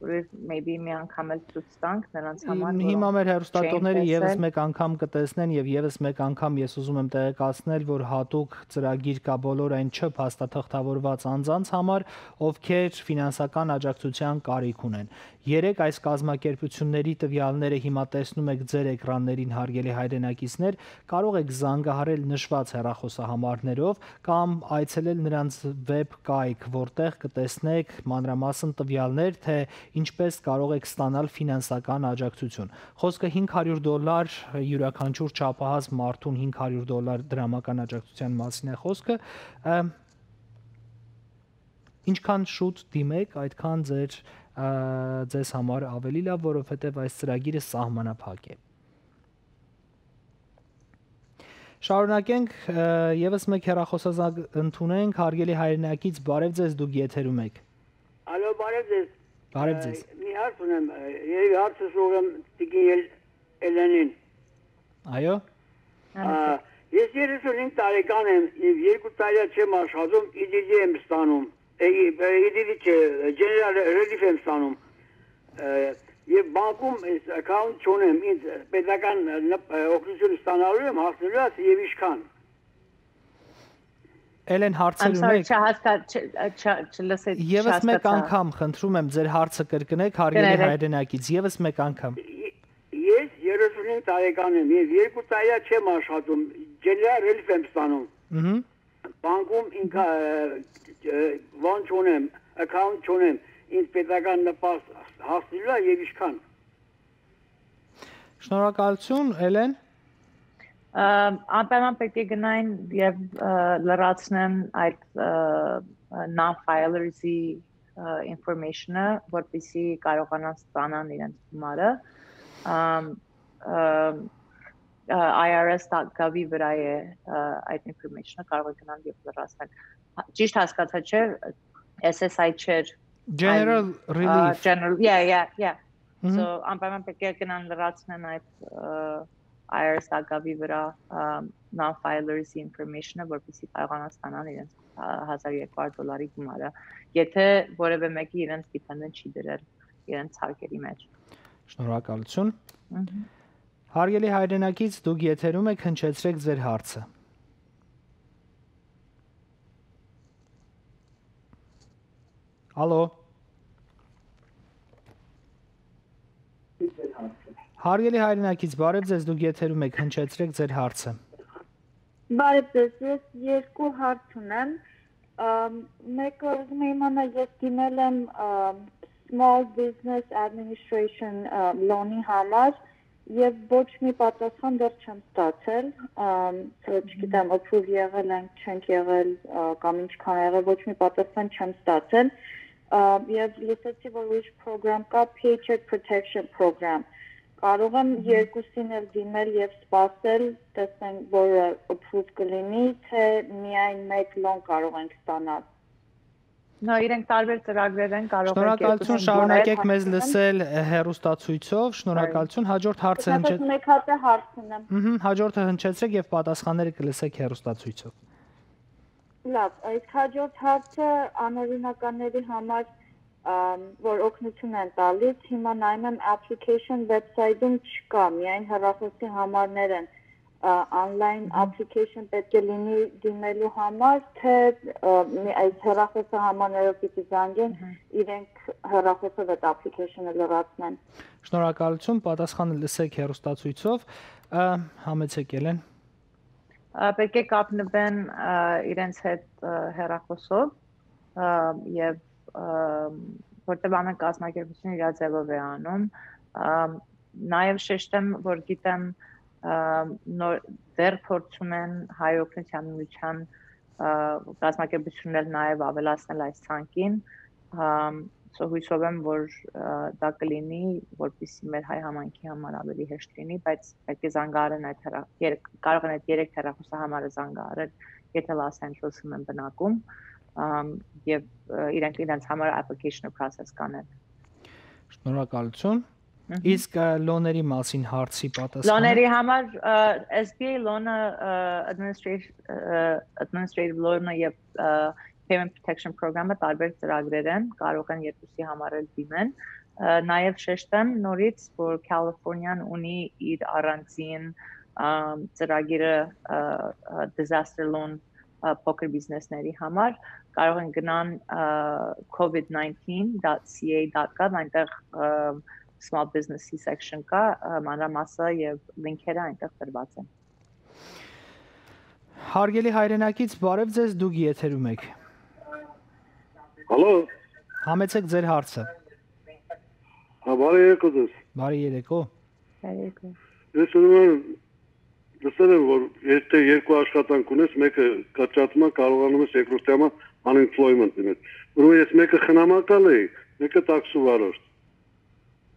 maybe մի անգամ էլ ցույց տանք նրանց համար։ Հիմա մեր հեռուստատողները եւս մեկ անգամ կտեսնեն եւ եւս մեկ անգամ ես ուզում եմ տեղեկացնել, որ հատուկ ծրագիր կա բոլոր այն չփաստաթղթավորված անձանց համար, ովքեր ֆինանսական աջակցության կարիք ունեն։ 3 այս կազմակերպությունների տվյալները հիմա տեսնում եք ձեր էկրաններին, հարգելի հայրենակիցներ, կարող եք զանգահարել նշված հեռախոսահամարներով կամ այցելել նրանց վեբ կայք, որտեղ կտեսնեք մանրամասն տվյալներ, թե ինչպես կարող եք ստանալ ֆինանսական աջակցություն։ Խոսքը $500 յուրաքանչյուր չափահաս մարդուն $500 դրամական աջակցության մասին է խոսքը։ Ինչքան շուտ դիմեք, այդքան ձեր ձեզ համար ավելի լավ, որովհետև այս ծրագիրը սահմանափակ է։ Շարունակենք, եւս մեկ հեռախոսազանգ ընդունենք, հարգելի հայրենակից, բարև ձեզ, դուք եթերում եք։ Ալո, բարև ձեզ։ Բարև ձեզ։ Մի հարց ունեմ, երևի հարցը շողեմ Տիկին Էլենին։ Այո։ Ես 35 տարեկան եմ եւ 2 տարի չեմ աշխատում, EDD եմ ստանում։ EDD չէ, General Relief եմ ստանում։ Եվ բանկում account չունեմ, ինձ պետական օգնություն ստանալու եմ հասնելուց եւ ինչքան։ Էլեն հարցեր ունեք։ Եվս մեկ անգամ խնդրում եմ ձեր հարցը կրկնեք հարգելի հայրենակից, եւս մեկ անգամ։ Ես 35 տարեկան եմ եւ 2 տարի չեմ աշխատում, General Relief եմ ստանում։ Բանկում ինքա ոնչ ունեմ, account չունեմ, ինձ պետական նպաստ հասնելա եւ ինչքան։ Շնորհակալություն, Էլեն։ Անպայման պետք է գնային եւ լրացնեն այդ non-filers-ի information-ը, որպեսզի կարողանան ստանան իրենց գումարը։ IRS.gov-ի վրա է այդ information-ը, կարող է գնալ եւ լրացնել։ Ճիշտ հասկացա չէ, SSI չէր։ General Relief. Yeah. So անպայման պետք է գնան լրացնեն այդ IRS.gov-ի վրա non-filers-ի information-ը, որպեսզի կարողանան ստանալ իրենց $1200 գումարը, եթե որևէ մեկը իրենց dependent չի դրել իրենց հարկերի մեջ։ Շնորհակալություն։ Հարգելի հայրենակից, դուք եթերում եք, հնչեցրեք ձեր հարցը։ Ալո։ Հարգելի հայրենակից, բարև ձեզ, դուք եթերում եք, հնչեցրեք ձեր հարցը։ Բարև ձեզ, ես երկու հարց ունեմ։ Մեկը ուզում եմ իմանալ, ես դիմել եմ Small Business Administration loan-ի համար եւ ոչ մի պատասխան դեռ չեմ ստացել, չգիտեմ, approve եղել են, չենք եղել կամ ինչքան եղել, ոչ մի պատասխան չեմ ստացել։ Եվ լսեցի, որ ուրիշ program կա, Paycheck Protection Program։ Կարող եմ երկուսին էլ դիմել եւ սպասել, տեսնենք, որ approve կլինի, թե միայն մեկ loan կարող ենք ստանալ։ No, իրենք տարբեր ծրագրեր են, կարող եք։ Շնորհակալություն, շարունակեք մեզ լսել հեռուստացույցով, շնորհակալություն, հաջորդ հարցը հնչեցրեք։ Մեկ հատ հարց ունեմ։ Հաջորդը հնչեցրեք եւ պատասխանները կլսեք հեռուստացույցով։ Լավ, այս հաջորդ հարցը անօրինականների համար որ օգնություն են տալիս, հիմա նայում եմ application website-ում չկա, միայն հեռախոսի համարներ են, online application պետք է լինի դիմելու համար, թե այս հեռախոսի համարներով պիտի զանգեն, իրենք հեռախոսով այդ application-ը լրացնեն։ Շնորհակալություն, պատասխանը լսեք հեռուստացույցով, համեցեք Էլեն։ Պետք է կապնվեն իրենց հետ հեռախոսով եւ որտեղ ամեն կազմակերպություն իր ձևով է անում, նաև շեշտեմ, որ գիտեմ դեռ փորձում են հայ օգնության միության կազմակերպություններ նաև ավելացնել այս ցանկին, հույսով եմ, որ դա կլինի, որպեսզի մեր հայ համայնքի համար ավելի հեշտ լինի, բայց պետք է զանգահարեն կարող են այդ 3 հեռախոսահամարը զանգահարել, եթե Los Angeles-ում են բնակում, եւ իրենք իրենց համար application process կանեն։ Շնորհակալություն։ Իսկ լոների մասին հարցի պատասխանը։ Լոների համար SBA loan-ը administrative loan-ը եւ payment protection program-ը տարբեր ծրագրեր են, կարող են երկուսի համար էլ դիմեն։ Նաեւ շեշտեմ նորից, որ California-ն ունի իր առանձին ծրագիրը disaster loan փոքր բիզնեսների համար, կարող են գնան covid19.ca.gov, այնտեղ small business-ի section կա, մանրամասը եւ լինքերը այնտեղ տրված են։ Հարգելի հայրենակից, բարև ձեզ, դուք եթերում եք։ Հալո։ Համեցեք ձեր հարցը։ Բարի երեկո ձեզ։ Բարի երեկո։ Ես ուզում եմ լսել եմ, որ եթե երկու աշխատանք ունես, մեկը կաճատում է, կարողանում ես երկրորդյանը unemployment լինել։ Որովհետև ես մեկը խնամակալ էի, մեկը տաքսու վարորդ։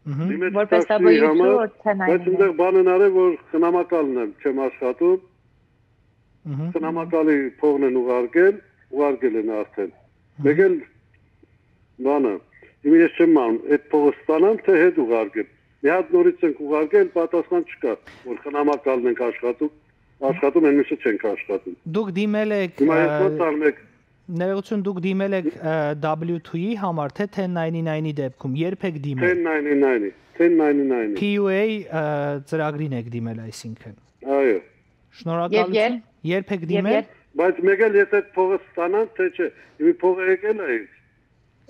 Որպես W2 բայց այնտեղ բան են արել, որ խնամակալն եմ, չեմ աշխատում։ Խնամակալի փողն են ուղարկել են արդեն։ Մեկ էլ բանը, ես չեմ անում, այդ փողը ստանամ, թե հետ ուղարկեմ։ Մի հատ նորից ենք ուղարկել, պատասխան չկա, որ խնամակալն ենք աշխատում, են մյուսը չենք աշխատում։ Դուք դիմել եք Հիմա ես ոնց արմեք Ներողություն, դուք դիմել եք W2-ի համար, թե 1099-ի դեպքում, երբ եք դիմել։ 1099-ի։ PUA ծրագրին եք դիմել, այսինքն։ Այո։ Շնորհակալություն։ Երբ եք դիմել։ Բայց մեկ էլ ես այդ փողը ստանամ, թե չէ։ Իմի փողը եկել է ինձ։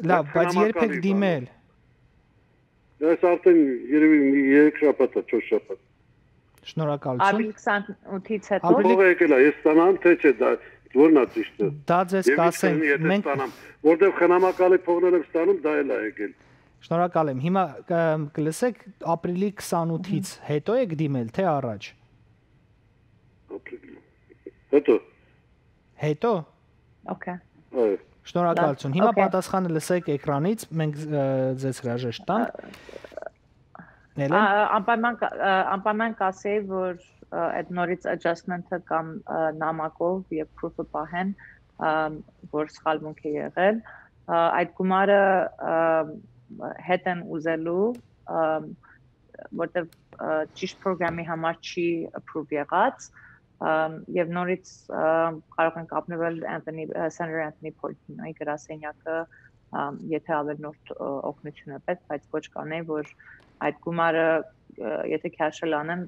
Լավ, բայց երբ եք դիմել։ Ես արդեն երևի 3 շաբաթ, 4 շաբաթ։ Շնորհակալություն։ Ապրիլ 28-ից հետո։ Փողը եկել է, ես ստանամ, թե չէ, որն է ճիշտը։ Դա ձեզ կասենք, մենք որտեղ խնամակալի փողներ եմ ստանում, դա էլ է եկել։ Շնորհակալ եմ։ Հիմա կլսեք ապրիլի 28-ից հետո եք դիմել, թե առաջ։ Հետո։ Okay։ Այո։ Շնորհակալություն։ Հիմա պատասխանը լսեք էկրանից, մենք ձեզ հրաժեշտ տանք։ Անպայման կասեի, որ այդ նորից adjustment-ը կամ նամակով եւ proof-ը պահեն, որ սխալմունք է եղել, այդ գումարը հետ են ուզելու, որտեղ ճիշտ պրոգրամի համար չի approve եղած, եւ նորից կարող են կապնվել Senator Anthony Portnoy գրասենյակը, եթե ավելնորդ օգնություն է պետք, բայց ոչ կանեի, որ այդ գումարը եթե cash-ը լանեն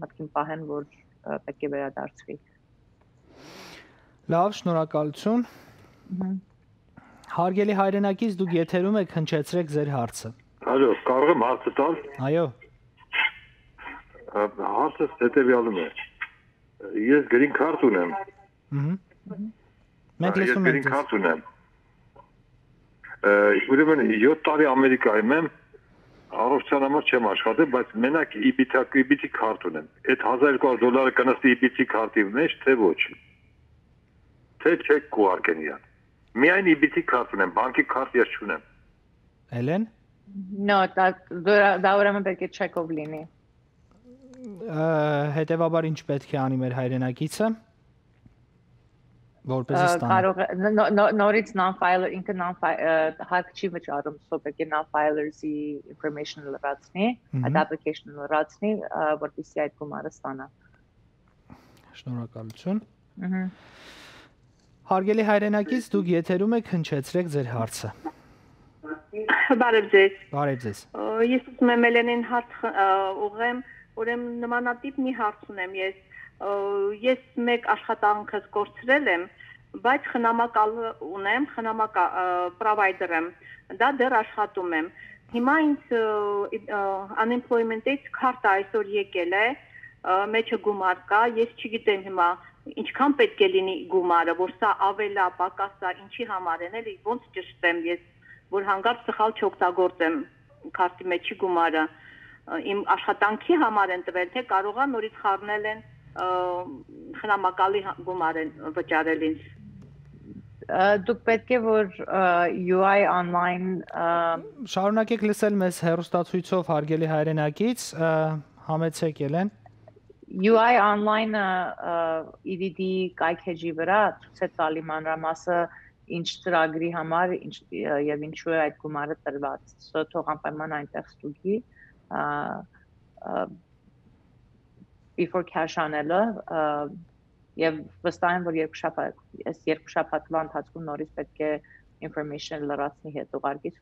մտքին պահեն, որ պետք է վերադարձվի։ Լավ, շնորհակալություն։ Հարգելի հայրենակից, դուք եթերում եք, հնչեցրեք ձեր հարցը։ Այո, կարող եմ հարցը տալ։ Այո։ Հարցը հետևյալն է։ Ես green card ունեմ։ Մենք լսում ենք։ Green card ունեմ։ Ուրեմն 7 տարի Ամերիկայում եմ, առողջության համար չեմ աշխատել, բայց մենակ EBT card ունեմ։ Այդ $1200 կնստի EBT card-ի մեջ, թե ոչ։ Թե չեք կուարկեն իրան։ Միայն EBT card ունեմ, բանկի card ես չունեմ։ Էլեն։ No, դա ուրեմն պետք է չեկով լինի։ Հետևաբար ինչ պետք է անի մեր հայրենակիցը, որպեսզի ստանա։ Կարող նորից non-filer, ինքը հարկ չի վճարում, so պետք է non-filers-ի information լրացնի, այդ application լրացնի, որպեսզի այդ գումարը ստանա։ Շնորհակալություն։ Հարգելի հայրենակից, դուք եթերում եք, հնչեցրեք ձեր հարցը։ Բարև ձեզ։ Բարև ձեզ։ Ես ուզում եմ Էլենին հարց ուղղեմ, ուրեմն նմանատիպ մի հարց ունեմ ես մեկ աշխատանքս կորցրել եմ, բայց խնամակալ ունեմ, provider եմ, դա դեռ աշխատում եմ։ Հիմա ինձ unemployment-ից քարտը այսօր եկել է, մեջը գումար կա, ես չգիտեմ հիմա ինչքան պետք է լինի գումարը, որ սա ավելա, պակասա, ինչի համար են, էլի ոնց ճշտեմ ես, որ հանգարց սխալ չօգտագործեմ քարտի մեջի գումարը, իմ աշխատանքի համար են տվել, թե կարողա նորից խառնել են խնամակալի գումար են վճարել ինձ։ Դուք պետք է որ UI online շարունակեք լսել մեզ հեռուստացույցով հարգելի հայրենակից, համեցեք Էլեն։ UI online-ը EDD կայքեջի վրա ցույց է տալի մանրամասը ինչ ծրագրի համար եւ ինչու է այդ գումարը տրված։ Սա թող անպայման այնտեղ ստուգի before cash անելը եւ վստահ եմ որ երկու շաբաթվա ընթացքում նորից պետք է information լրացնի հետ ուղարկի,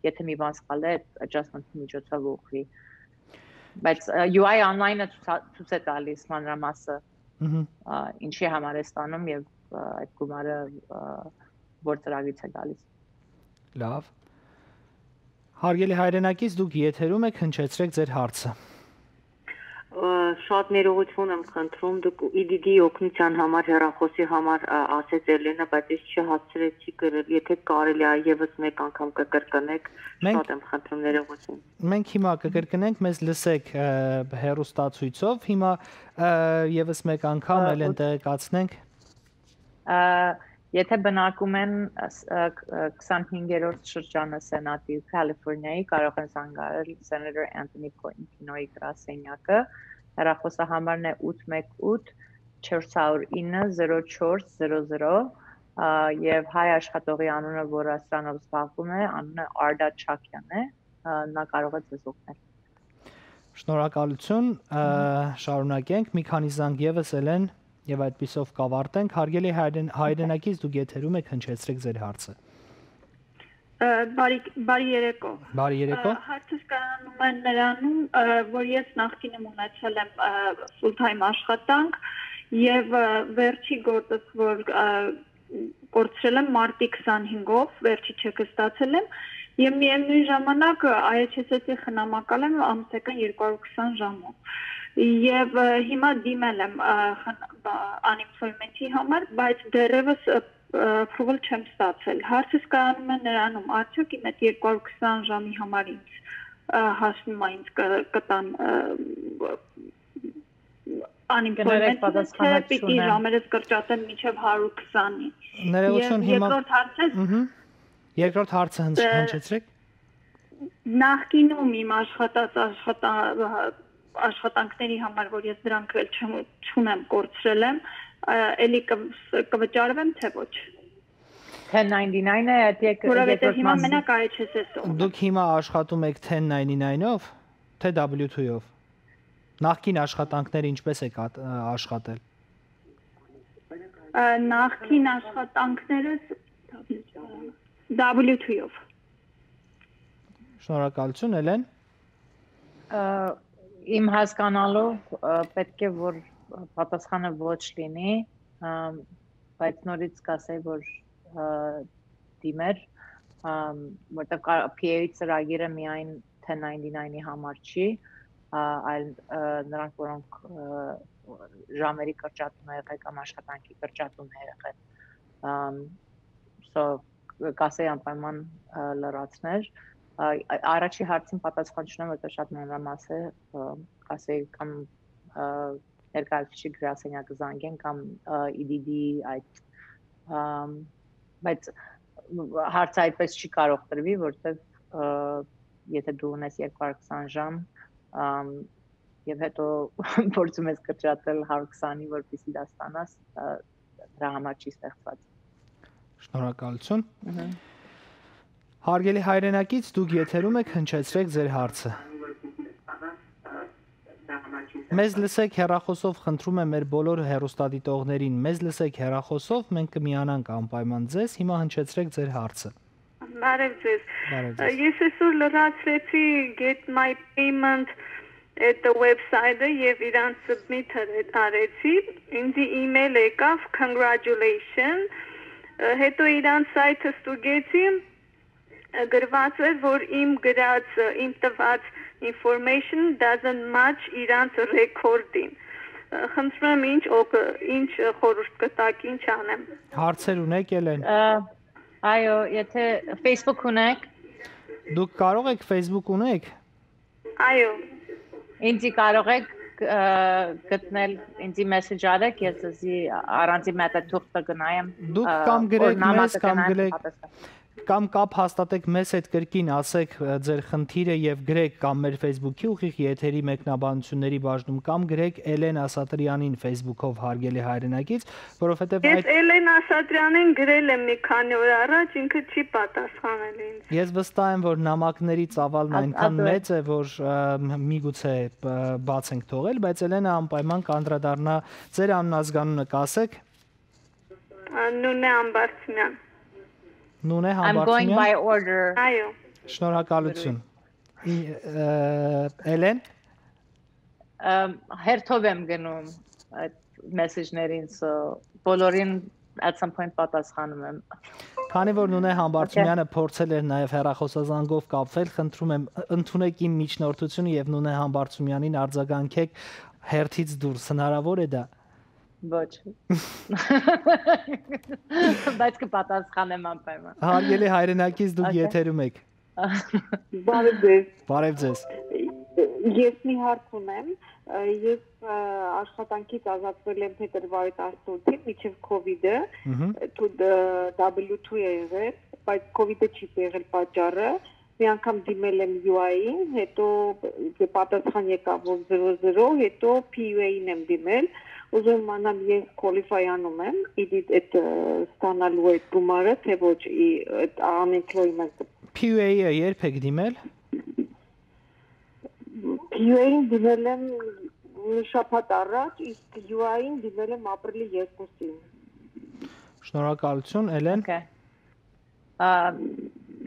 եթե մի բան սխալ է adjustment-ի միջոցով ուղղի։ Բայց UI online-ը ցույց է տալիս մանրամասը ինչի համար է ստանում եւ այդ գումարը որ ծրագրից է գալիս։ Լավ։ Հարգելի հայրենակից, դուք եթերում եք, հնչեցրեք ձեր հարցը։ Շատ ներողություն եմ խնդրում, դուք EDD-ի օգնության համար հեռախոսի համար ասեց Էլենը, բայց ես չհասցրեցի գրել, եթե կարելի է եւս մեկ անգամ կկրկնեք, շատ եմ խնդրում ներողություն։ Մենք հիմա կկրկնենք, մեզ լսեք հեռուստացույցով, հիմա եւս մեկ անգամ Էլեն տեղեկացնենք։ Եթե բնակում են 25-րդ շրջանը Սենատի Կալիֆոռնիայի, կարող են զանգահարել Senator Anthony Portnoy գրասենյակը։ Հեռախոսահամարն է 818 409 0400 եւ հայ աշխատողի անունը, որը սրանով զբաղվում է, անունը Arda Chakyan է, նա կարող է ձեզ օգնել։ Շնորհակալություն, շարունակենք, մի քանի զանգ եւս ելեն եւ այդպիսով կավարտենք։ Հարգելի հայրենակից դուք եթերում եք, հնչեցրեք ձեր հարցը։ Բարի երեկո։ Բարի երեկո։ Հարցս կայանում է նրանում, որ ես նախկինում ունեցել եմ full-time աշխատանք եւ վերջի գործս, որ կորցրել եմ մարտի 25-ով, վերջի չեկը ստացել եմ եւ միևնույն ժամանակ IHSS-ի խնամակալ եմ ամսական 220 ժամով։ Եվ հիմա դիմել եմ unemployment-ի համար, բայց դեռևս approval չեմ ստացել։ Հարցս կայանում է նրանում, արդյոք իմ այդ 220 ժամի համար ինձ հաշվում է ինձ կտան unemployment-ը, թե պիտի ժամերս կրճատեմ մինչև 120-ի։ Ներողություն, հիմա երկրորդ հարցը հնչեցրեք։ Նախկինում իմ աշխատած աշխատանքների համար, որ ես դրանք էլ չունեմ, կորցրել եմ, էլի կվճարվեմ, թե ոչ։ 1099-ը որովհետև հիմա մենակ IHSS-ով։ Դուք հիմա աշխատում եք 1099-ով, թե W2-ով։ Նախկին աշխատանքները ինչպես եք աշխատել։ Նախկին աշխատանքներս W2-ով։ Շնորհակալություն, Էլեն։ Իմ հասկանալով պետք է որ պատասխանը ոչ լինի, բայց նորից կասեի, որ դիմեր, որտեղ PA-ի ծրագիրը միայն 1099-ի համար չի, այլ նրանք, որոնք ժամերի կրճատում է եղել կամ աշխատանքի կրճատում է եղել, կասեի անպայման լրացներ։ Առաջի հարցին պատասխան չունեմ, որտեղ շատ մանրամաս է, կասեի կամ ներկայացուցիչ գրասենյակը զանգեն կամ EDD-ի այդ, բայց հարցը այդպես չի կարող տրվի, որտեղ եթե դու ունես 220 ժամ եւ հետո փորձում ես կրճատել 120-ի, որպեսզի դա ստանաս, դրա համար չի ստեղծված։ Շնորհակալություն։ Հարգելի հայրենակից, դուք եթերում եք, հնչեցրեք ձեր հարցը։ Մեզ լսեք հեռախոսով, խնդրում եմ մեր բոլոր հեռուստադիտողներին, մեզ լսեք հեռախոսով, մենք կմիանանք անպայման ձեզ, հիմա հնչեցրեք ձեր հարցը։ Բարև ձեզ։ Ես այսօր լրացրեցի Get My Payment at the website-ը եւ իրան submit արեցի, ինձ email եկավ congratulations, հետո իրան site-ը ստուգեցի, գրված էր, որ իմ տված information doesn't match իրանց ռեկորդին։ Խնդրում եմ ինչ խորհուրդ կտաք, ինչ անեմ։ Հարցեր ունեք, Էլեն։ Այո, եթե Facebook ունեք։ Դուք կարող եք Facebook ունեք։ Այո։ Ինձի կարող եք գտնել, ինձի message արեք, ես ձեզի առանձին մետաթուղթ կգնայեմ։ Դուք կամ գրեք մեզ, կամ կապ հաստատեք մեզ հետ կրկին, ասեք ձեր խնդիրը եւ գրեք կամ մեր Facebook-ի ուղիղ եթերի մեկնաբանությունների բաժնում, կամ գրեք Էլեն Ասատրյանին Facebook-ով, հարգելի հայրենակից, որովհետեւ Ես Էլեն Ասատրյանին գրել եմ մի քանի օր առաջ, ինքը չի պատասխանել ինձ։ Ես վստահ եմ, որ նամակների ծավալն այնքան մեծ է, որ միգուցե բաց ենք թողել, բայց Էլենը անպայման կանդրադառնա ձեր անունազգանունը կասեք։ Նունե Ամբարձումյան։ Նունե I'm going by order. Այո։ Շնորհակալություն։ Էլեն։ Հերթով եմ գնում այդ մեսեջներին, բոլորին at some point պատասխանում եմ։ Քանի որ Նունե Համբարձումյանը փորձել էր նաև հեռախոսազանգով կապվել, խնդրում եմ ընդունեք իմ միջնորդությունը եւ Նունե Համբարձումյանին արձագանքեք հերթից դուրս, հնարավոր է դա։ Ոչ։ Բայց կպատասխանեմ անպայման։ Հարգելի հայրենակից, դուք եթերում եք։ Բարև ձեզ։ Բարև ձեզ։ Ես մի հարց ունեմ, ես աշխատանքից ազատվել եմ փետրվարի 18-ին միջև COVID-ը, W2 է եղել, բայց COVID-ը չի եղել պատճառը, մի անգամ դիմել եմ UI-ին, հետո պատասխան եկավ 00, հետո PUA-ին եմ դիմել, ուզում եմ իմանալ ես qualify անում եմ, այդ ստանալու այդ գումարը, թե ոչ unemployment։ PUA-ը երբ եք դիմել։ PUA-ին դիմել եմ մի շաբաթ առաջ, իսկ UI-ին դիմել եմ ապրիլի 2-ին։ Շնորհակալություն, Էլեն։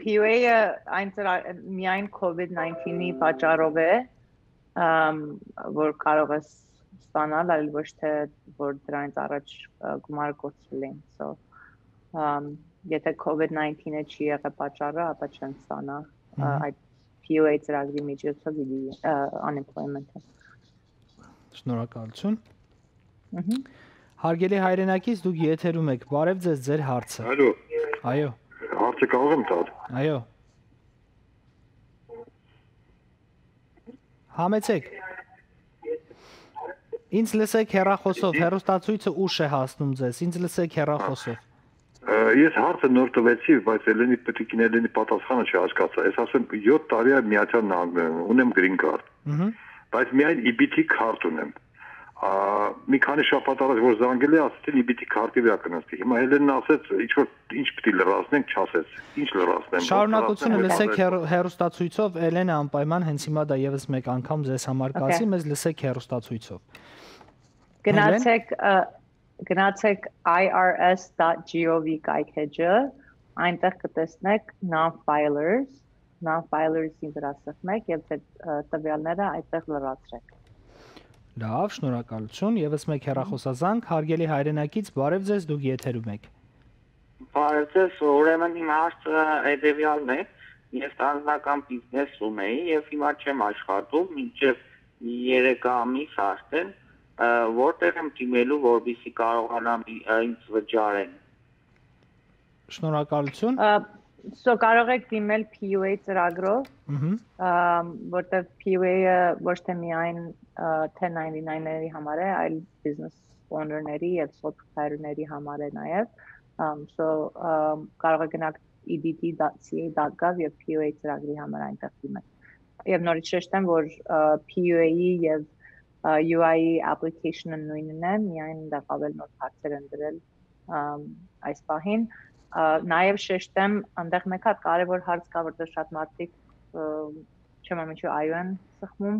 PUA-ը միայն COVID-19-ի պատճառով է, որ կարող է ստանալ, այլ ոչ թե որ դրանից առաջ գումարը կորցրել են։ So, եթե COVID-19-ը չի եղել պատճառը, ապա չեն ստանա այդ PUA ծրագրի միջոցով unemployment-ը։ Շնորհակալություն։ Հարգելի հայրենակից, դուք եթերում եք, բարև ձեզ, ձեր հարցը։ Այո։ Հարցը կարող եմ տալ։ Այո։ Համեցեք։ Ինձ լսեք հեռախոսով, հեռուստացույցը ուշ է հասնում ձեզ, ինձ լսեք հեռախոսով։ Ես հարցը նոր տվեցի, բայց Էլենի Էլենի պատասխանը չհասկացա։ Ես ասեմ 7 տարի է Միացյալ Նահանգներում, ունեմ green card։ Բայց միայն EBT քարտ ունեմ։ Մի քանի շաբաթ առաջ որ զանգել է, ասացին EBT քարտի վրա կնստի։ Հիմա Էլենն ասեց, ինչ պիտի լրացնենք, չասեց։ Ինչ լրացնեմ։ Շարունակությունը լսեք հեռուստացույցով, Էլենը անպայման հենց հիմա դա եւս մեկ անգամ ձեզ համար կասի, մեզ լսեք հեռուստացույցով։ Գնացեք irs.gov կայքեջը, այնտեղ կտեսնեք non-filers-ի վրա սեղմեք եւ տվյալները այդտեղ լրացրեք։ Լավ, շնորհակալություն, եւս մեկ հեռախոսազանգ, հարգելի հայրենակից, բարև ձեզ, դուք եթերում եք։ Բարև ձեզ, ուրեմն իմ հարցը հետեւյալն է, ես անձնական բիզնես ունեի եւ հիմա չեմ աշխատում, մինչեւ 3 ամիս արդեն, որտեղ եմ դիմելու, որպեսզի կարողանամ ինձ վճարեն։ Շնորհակալություն։ Կարող եք դիմել PUA ծրագրով, որտեղ PUA-ը ոչ թե միայն 1099-ների համար է, այլ business owner-ների եւ sole proprietor-ների համար է նաեւ։ Կարող եք գնալ ebt.ca.gov եւ PUA ծրագրի համար այնտեղ դիմել։ Եվ նորից շեշտեմ, որ PUA-ի եւ UI application-ը նույնն է, միայն դա ավելի նոր հարցեր են դրել այս պահին։ Նաև շեշտեմ, այնտեղ մեկ հատ կարևոր հարց կա, որտեղ շատ մարդիկ չեմ ամենու այո են սխմում,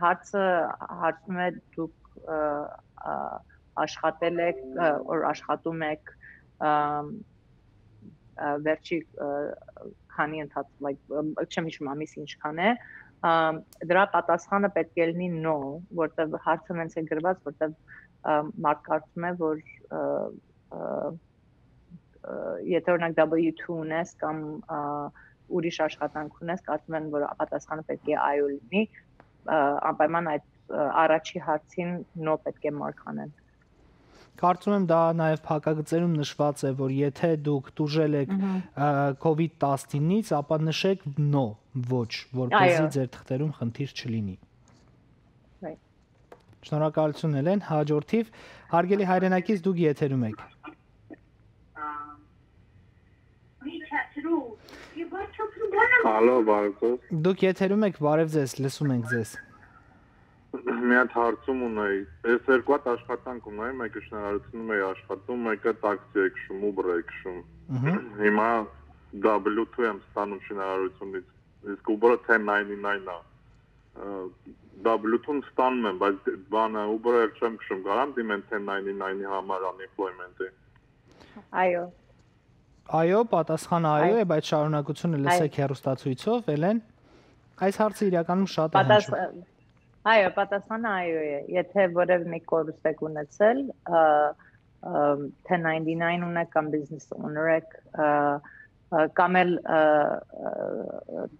հարցում է դուք աշխատել եք, որ աշխատում եք վերջի քանի ընթացքում, չեմ հիշում ամիս ինչքան է, դրա պատասխանը պետք է լինի no, որտեղ հարցը հենց է գրված, որտեղ մարդ կարծում է, որ եթե օրինակ W2 ունես կամ ուրիշ աշխատանք ունես, կարծում են, որ պատասխանը պետք է այո լինի, անպայման այդ առաջի հարցին no պետք է մարկ անեն։ Կարծում եմ դա նաև փակագծերում նշված է, որ եթե դուք տուժել եք COVID-19-ից, ապա նշեք no, ոչ, որպեսզի ձեր թղթերում խնդիր չլինի։ Շնորհակալություն Էլեն, հաջորդիվ հարգելի հայրենակից դուք եթերում եք։ Ալո, բարև ձեզ։ Դուք եթերում եք, բարև ձեզ, լսում ենք ձեզ։ Մի հատ հարցում ունեի։ Ես երկու հատ աշխատանք ունեի, մեկը շինարարությունում էի աշխատում, մեկը տաքսի է քշում, Uber է քշում։ Հիմա W2 եմ ստանում շինարարությունից, իսկ Uber-ը 1099 է։ W2-ն ստանում եմ, բայց բանը Uber-ը չեմ քշում, կարամ դիմեն 1099-ի համար unemployment-ի։ Այո։ Այո, պատասխանը այո է, բայց շարունակությունը լսեք հեռուստացույցով, Էլեն։ Այս հարցը իրականում շատ է հնչում։ Այո, պատասխանը այո է։ Եթե որևէ մի կորուստ եք ունեցել, 1099 ունեք կամ business owner եք, կամ էլ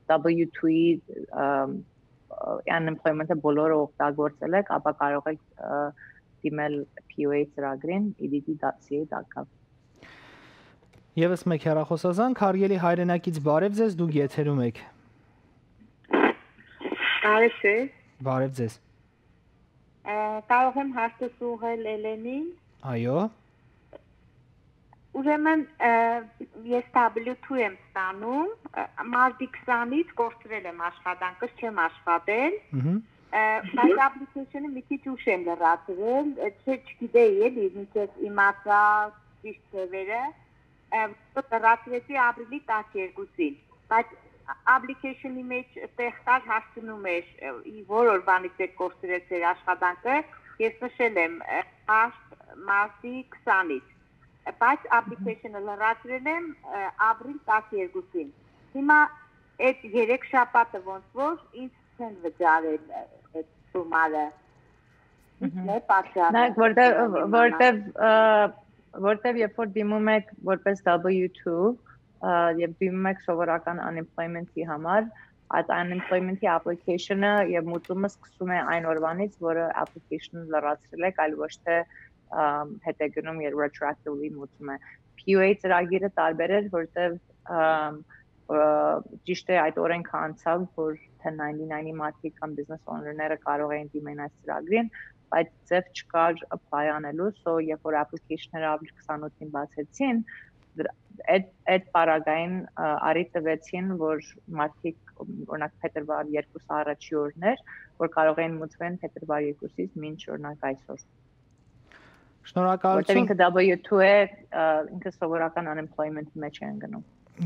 W2-ի unemployment-ը բոլորը օգտագործել եք, ապա կարող եք դիմել PUA ծրագրին ebt.ca.gov։ Եվս մեկ հեռախոսազանգ, հարգելի հայրենակից բարև ձեզ, դուք եթերում եք։ Բարև։ Բարև ձեզ։ Կարող եմ հարցս ուղղել Էլենին։ Այո։ Ուրեմն ես W2 եմ ստանում, մարտի 20-ից կորցրել եմ աշխատանքս, չեմ աշխատել։ Բայց application-ը մի քիչ ուշ եմ լրացրել, չգիտեի էլի, մինչև իմացա ճիշտ ծևերը, լրացրեցի ապրիլի 12-ին։ Բայց application-ի մեջ տեղ կար հասցնում էր որ օրվանից եք կորցրել ձեր աշխատանքը, ես նշել եմ մարտի 20-ից, բայց application-ը լրացրել եմ ապրիլ 12-ին։ Հիմա այդ 3 շաբաթը ոնց որ ինձ չեն վճարել այդ սումարը։ Ինչ է պատճառը։ Որտեվ երբ որ դիմում եք որպես W2 եւ դիմում եք սովորական unemployment-ի համար, այդ unemployment-ի application-ը եւ մուծումը սկսում է այն օրվանից, որը application-ը լրացրել եք, այլ ոչ թե հետագնում եւ retroactively մուծում է։ PUA ծրագիրը տարբեր էր, որտեվ ճիշտ է այդ օրենքը անցավ, որ 1099-ի մարդիկ կամ business owner-ները կարող էին դիմեն այս ծրագրին, բայց ձև չկար apply անելու, so երբ որ application-ները ապրիլ 28-ին բացեցին, այդ պարագային արի տվեցին, որ մարդիկ օրինակ փետրվար 2-ը առաջի օրն էր, որ կարող էին մուծվել փետրվար 2-ից մինչ օրինակ այսօր։ Շնորհակալություն։ Որտեղ ինքը W2 է, ինքը սովորական unemployment-ի մեջ է ընկնում։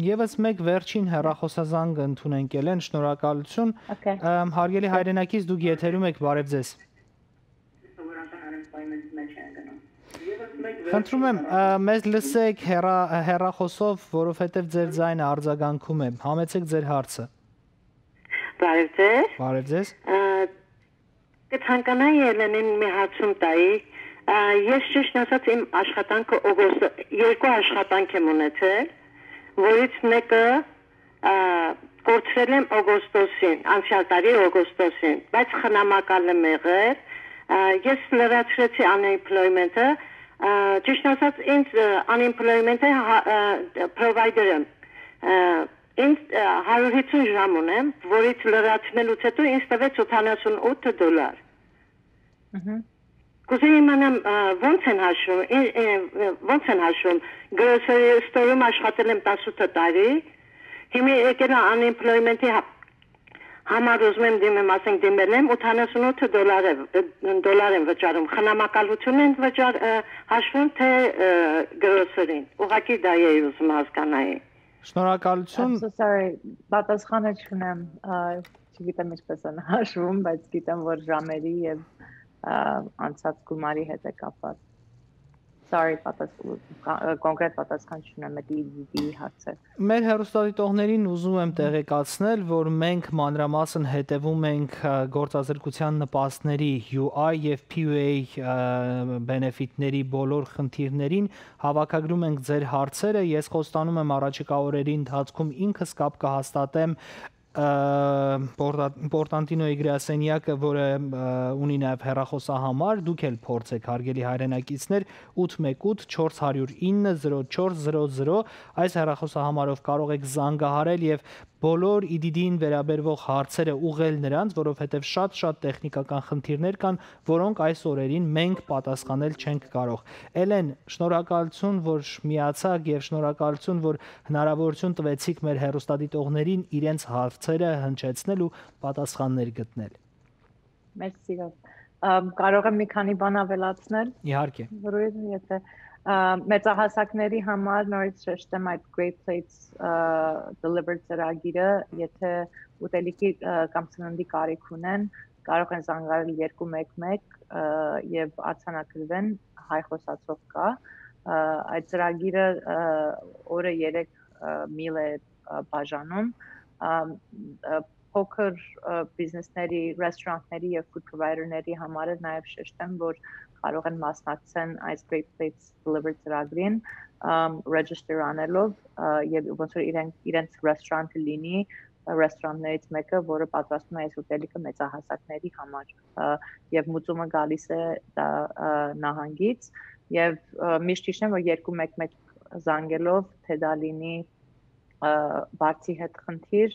Եվս մեկ վերջին հեռախոսազանգ ընդունենք Էլեն, շնորհակալություն։ Հարգելի հայրենակից դուք եթերում եք, բարև ձեզ։ Խնդրում եմ, մեզ լսեք հեռախոսով, որովհետև ձեր ձայնը արձագանքում է։ Համեցեք ձեր հարցը։ Բարև ձեզ։ Բարև ձեզ։ Կցանկանայի Էլենին մի հարցում տայի։ Ես ճիշտ ասած իմ աշխատանքը օգոստոս 2 աշխատանք եմ ունեցել, որից մեկը կորցրել եմ օգոստոսին, անցյալ տարի օգոստոսին, բայց խնամակալ եմ եղել։ Ես լրացրեցի unemployment-ը, ճիշտ ասած ինձ unemployment-ը provider-ը ինձ 150 ժամ ունեմ, որից լրացնելուց հետո ինձ տվեց $88։ Կուզեի իմանամ ոնց են հաշվում, grocery store-ում աշխատել եմ 18 տարի, հիմա եկել եմ unemployment-ի համար ուզում եմ դիմեմ, ասենք դիմել եմ $88 եմ վճարում, խնամակալություն են հաշվում, թե grocery-ին, ուղղակի դա էի ուզում հասկանայի։ Շնորհակալություն։ I'm so sorry, պատասխանը չունեմ, չգիտեմ ինչպես են հաշվում, բայց գիտեմ, որ ժամերի եւ անցած գումարի հետ է կապված։ Sorry, կոնկրետ պատասխան չունեմ այդ հարցը։ Մեր հեռուստադիտողներին ուզում եմ տեղեկացնել, որ մենք մանրամասն հետևում ենք գործազրկության նպաստների UI եւ PUA բենեֆիտների բոլոր խնդիրներին, հավաքագրում ենք ձեր հարցերը, ես խոստանում եմ առաջիկա օրերի ընթացքում ինքս կապ կհաստատեմ Պորտանտինո Իգրասենյակը, որը ունի նաև հեռախոսահամար, դուք էլ փորձեք հարգելի հայրենակիցներ 818-409-0400 այս հեռախոսահամարով կարող եք զանգահարել եւ բոլոր IDD-ին վերաբերվող հարցերը ուղղել նրանց, որովհետև շատ տեխնիկական խնդիրներ կան, որոնք այս օրերին մենք պատասխանել չենք կարող։ Էլեն, շնորհակալություն, որ միացաք եւ շնորհակալություն, որ հնարավորություն տվեցիք մեր հեռուստադիտողներին իրենց հարցերը հնչեցնել ու պատասխաններ գտնել։ Մերսի։ Կարող եմ մի քանի բան ավելացնել։ Իհարկե։ Եթե մեծահասակների համար նորից շեշտեմ այդ Great Plates Delivered ծրագիրը, եթե ուտելիքի կամ սննդի կարիք ունեն, կարող են զանգահարել 211 եւ արձանագրվեն հայ խոսացող կա։ Այդ ծրագիրը օրը 3 միլ է բաժանում, փոքր բիզնեսների, ռեստորանտների եւ food provider-ների համար նաեւ շեշտեմ, որ կարող են մասնակցեն այս Great Plates Delivered ծրագրին, register անելով եւ ոնց որ իրենց ռեստորանտը լինի ռեստորանտներից մեկը, որը պատրաստում է այս ուտելիքը մեծահասակների համար եւ մուծումը գալիս է նահանգից եւ միշտ հիշեմ, որ 211 զանգելով թե դա լինի բարձի հետ խնդիր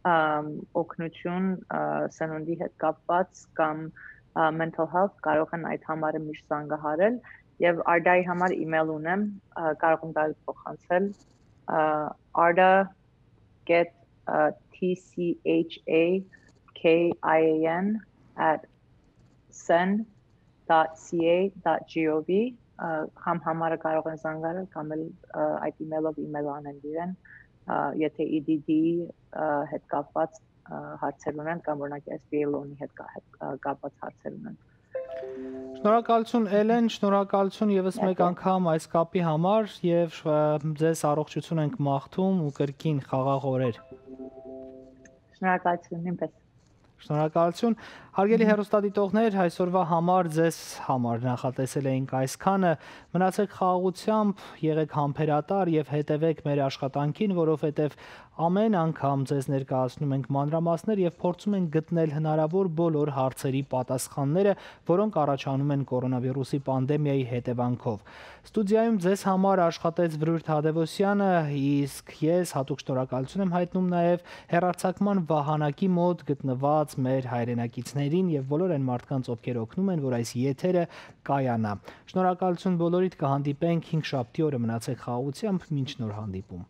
օգնություն սնունդի հետ կապված կամ mental health կարող են այդ համարը միշտ զանգահարել եւ Arda-ի համար email ունեմ կարող եմ դա փոխանցել Arda get tchakan@sen.ca.gov համ համարը կարող են զանգահարել կամ էլ այդ email-ով email անեն իրեն եթե EDD-ի հետ կապված հարցեր ունեն կամ օրինակ SBA loan-ի հետ կապված հարցեր ունեն Շնորհակալություն Էլեն, շնորհակալություն եւս մեկ անգամ այս կապի համար եւ ձեզ առողջություն ենք մաղթում ու կրկին խաղաղ օրեր Շնորհակալություն ինձ Շնորհակալություն Հարգելի հեռուստադիտողներ, այսօրվա համար ձեզ համար նախատեսել էինք այսքանը մնացեք խաղաղությամբ, եղեք համբերատար եւ հետևեք մեր աշխատանքին, որովհետեւ ամեն անգամ ձեզ ներկայացնում ենք մանրամասներ եւ փորձում ենք գտնել հնարավոր բոլոր հարցերի պատասխանները, որոնք առաջանում են կորոնավիրուսի պանդեմիայի հետևանքով։ Ստուդիայում ձեզ համար աշխատեց Վրույրդ Հադևոսյանը, իսկ ես հատուկ շնորհակալություն եմ հայտնում նաեւ հեռարձակման վահանակի մոտ գտնված մեր հայրենակիցներին եւ բոլոր այն մարդկանց, ովքեր օգնում են, որ այս եթերը կայանա։ Շնորհակալություն բոլորիդ, կհանդիպենք 5 շաբթի օրը մնացեք խաղաղությամբ, մինչ նոր հանդիպում։